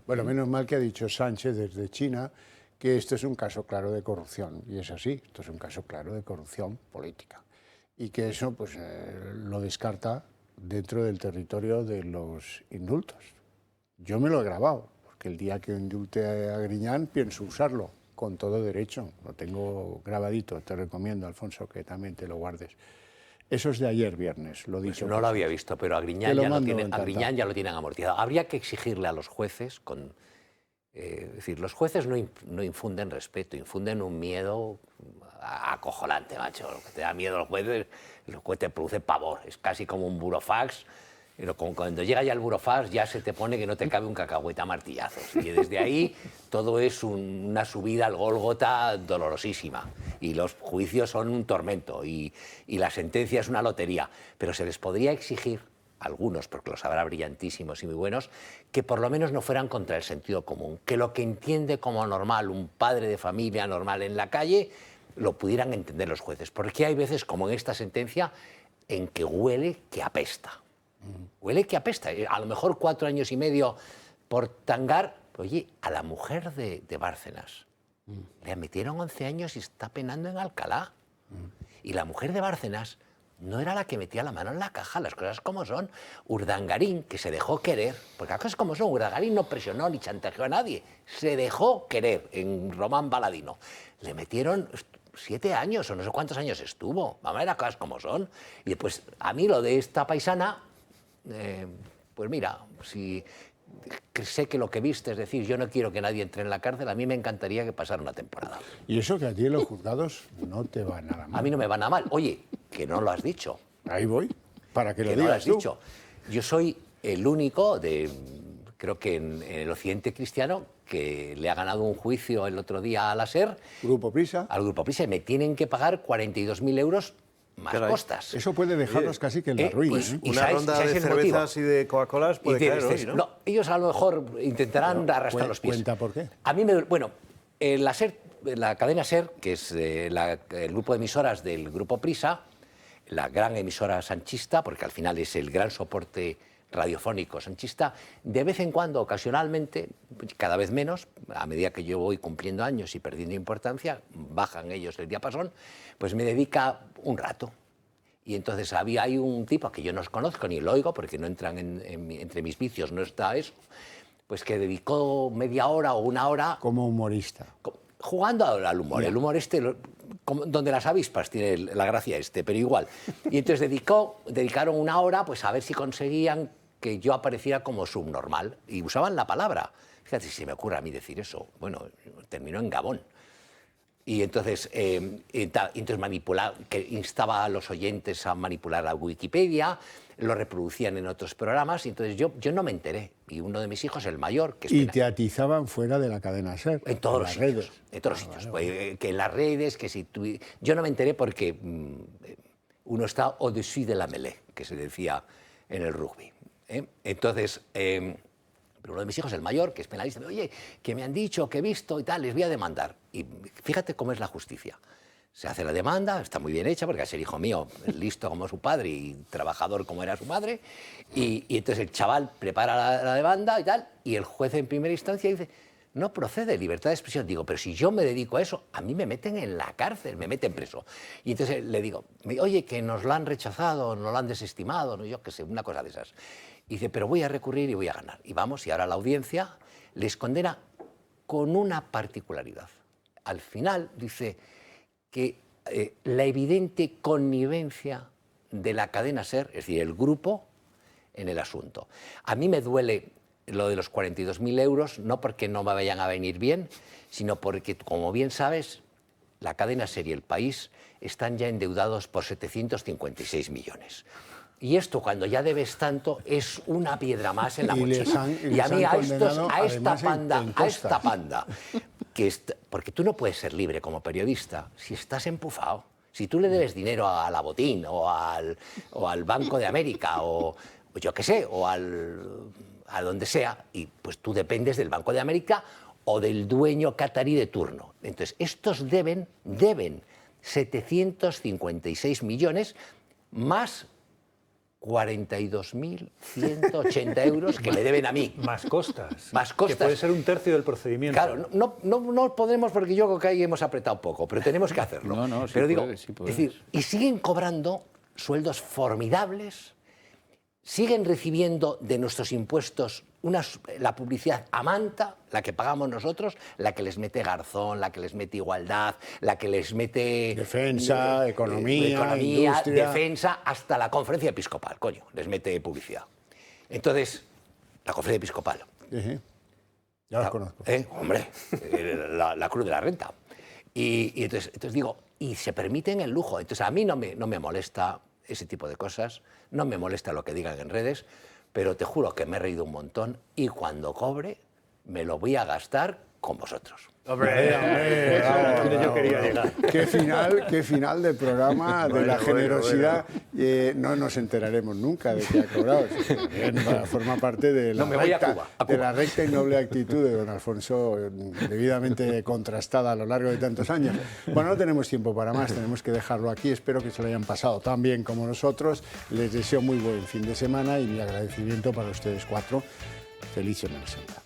Bueno, menos mal que ha dicho Sánchez desde China que esto es un caso claro de corrupción, y es así, esto es un caso claro de corrupción política, y que eso pues lo descarta dentro del territorio de los indultos. Yo me lo he grabado, porque el día que indulte a Griñán pienso usarlo con todo derecho. Lo tengo grabadito, te recomiendo, Alfonso, que también te lo guardes. Eso es de ayer viernes, lo dicho. Pues no lo había visto, pero a Griñán ya lo tienen amortizado. Habría que exigirle a los jueces, es decir, los jueces no infunden respeto, infunden un miedo acojonante, macho. Lo que te da miedo a los jueces te produce pavor. Es casi como un burofax. Pero cuando llega ya el burofax ya se te pone que no te cabe un cacahuete a martillazos. Y desde ahí todo es una subida al Gólgota dolorosísima. Y los juicios son un tormento y la sentencia es una lotería. Pero se les podría exigir, algunos, porque los habrá brillantísimos y muy buenos, que por lo menos no fueran contra el sentido común. Que lo que entiende como normal un padre de familia normal en la calle lo pudieran entender los jueces. Porque hay veces, como en esta sentencia, en que huele que apesta. Huele que apesta. A lo mejor 4 años y medio por tangar. Oye, a la mujer de Bárcenas le metieron 11 años y está penando en Alcalá. Y la mujer de Bárcenas no era la que metía la mano en la caja, las cosas como son. Urdangarín, que se dejó querer, porque las cosas como son, Urdangarín no presionó ni chantajeó a nadie, se dejó querer en Román Baladino. Le metieron 7 años o no sé cuántos años estuvo. Vamos a ver las cosas como son. Y después, a mí lo de esta paisana... pues mira, si sé que lo que viste, es decir, yo no quiero que nadie entre en la cárcel, a mí me encantaría que pasara una temporada. Y eso que a ti en los juzgados no te va nada mal. A mí no me va nada mal. Oye, que no lo has dicho. Ahí voy, para que lo digas no lo has tú. Dicho. Yo soy el único creo que en el occidente cristiano, que le ha ganado un juicio el otro día a la SER. Grupo Prisa. Al Grupo Prisa, y me tienen que pagar 42.000 euros más costas. Eso puede dejarlos casi que en la ruina. Pues una ronda de cervezas y de Coca-Colas puede caer hoy, ¿no? No, ellos a lo mejor intentarán arrastrar los pies. ¿Cuenta por qué? A mí la SER, la cadena SER, que es el grupo de emisoras del Grupo Prisa, la gran emisora sanchista, porque al final es el gran soporte radiofónico sanchista, de vez en cuando, ocasionalmente, cada vez menos, a medida que yo voy cumpliendo años y perdiendo importancia, bajan ellos el diapasón, pues me dedica un rato. Y entonces hay un tipo que yo no os conozco ni lo oigo, porque no entran entre mis vicios, no está eso, pues que dedicó media hora o 1 hora... Como humorista. Jugando al humor. El humor donde las avispas tiene la gracia pero igual. Y entonces dedicaron 1 hora pues a ver si conseguían que yo apareciera como subnormal. Y usaban la palabra. Fíjate si se me ocurre a mí decir eso. Bueno, terminó en Gabón. Y entonces, que instaba a los oyentes a manipular la Wikipedia, lo reproducían en otros programas, y entonces yo no me enteré. Y uno de mis hijos, el mayor... ¿Y te atizaban fuera de la cadena SER? En todos los sitios. En todos los sitios. Vale. Que en las redes, que si tú... Yo no me enteré porque uno está au-dessus de la mêlée, que se decía en el rugby. Entonces, Pero uno de mis hijos, el mayor, que es penalista, me dice, oye, que me han dicho, que he visto y tal, les voy a demandar. Y fíjate cómo es la justicia. Se hace la demanda, está muy bien hecha, porque al ser hijo mío, es listo como su padre y trabajador como era su madre, y entonces el chaval prepara la demanda y tal, y el juez en primera instancia dice, no procede, libertad de expresión. Digo, pero si yo me dedico a eso, a mí me meten en la cárcel, me meten preso. Y entonces le digo, oye, que nos lo han rechazado, nos lo han desestimado, no, yo qué sé, una cosa de esas. Y dice, pero voy a recurrir y voy a ganar. Y vamos, y ahora la audiencia les condena con una particularidad. Al final dice que la evidente connivencia de la cadena SER, es decir, el grupo, en el asunto. A mí me duele lo de los 42.000 euros, no porque no me vayan a venir bien, sino porque, como bien sabes, la cadena SER y El País están ya endeudados por 756 millones. Y esto, cuando ya debes tanto, es una piedra más en la mochila. Y a mí, a esta panda, porque tú no puedes ser libre como periodista si estás empufado. Si tú le debes dinero a la Botín o al Banco de América o yo qué sé, o a donde sea, y pues tú dependes del Banco de América o del dueño catarí de turno. Entonces, estos deben 756 millones más 42.180 euros que me deben a mí. Más costas. Más costas. Que puede ser un tercio del procedimiento. Claro, no podemos, porque yo creo que ahí hemos apretado poco, pero tenemos que hacerlo. No, sí pero digo, puede. Es decir, y siguen cobrando sueldos formidables, siguen recibiendo de nuestros impuestos la publicidad a manta, la que pagamos nosotros, la que les mete Garzón, la que les mete Igualdad, la que les mete... Defensa, economía, industria... Defensa, hasta la conferencia episcopal, coño, les mete publicidad. Entonces, la conferencia episcopal. Ya la conozco. Hombre, la Cruz de la Renta. Y entonces digo, y se permiten el lujo. Entonces a mí no me molesta ese tipo de cosas, no me molesta lo que digan en redes, pero te juro que me he reído un montón y cuando cobre me lo voy a gastar con vosotros. Hombre, yo quería llegar. Qué final de programa, de la generosidad. No nos enteraremos nunca de que ha cobrado. Forma parte de la, de la recta y noble actitud de don Alfonso, debidamente contrastada a lo largo de tantos años. Bueno, no tenemos tiempo para más, tenemos que dejarlo aquí. Espero que se lo hayan pasado tan bien como nosotros. Les deseo muy buen fin de semana y mi agradecimiento para ustedes cuatro. Feliz Semana Santa.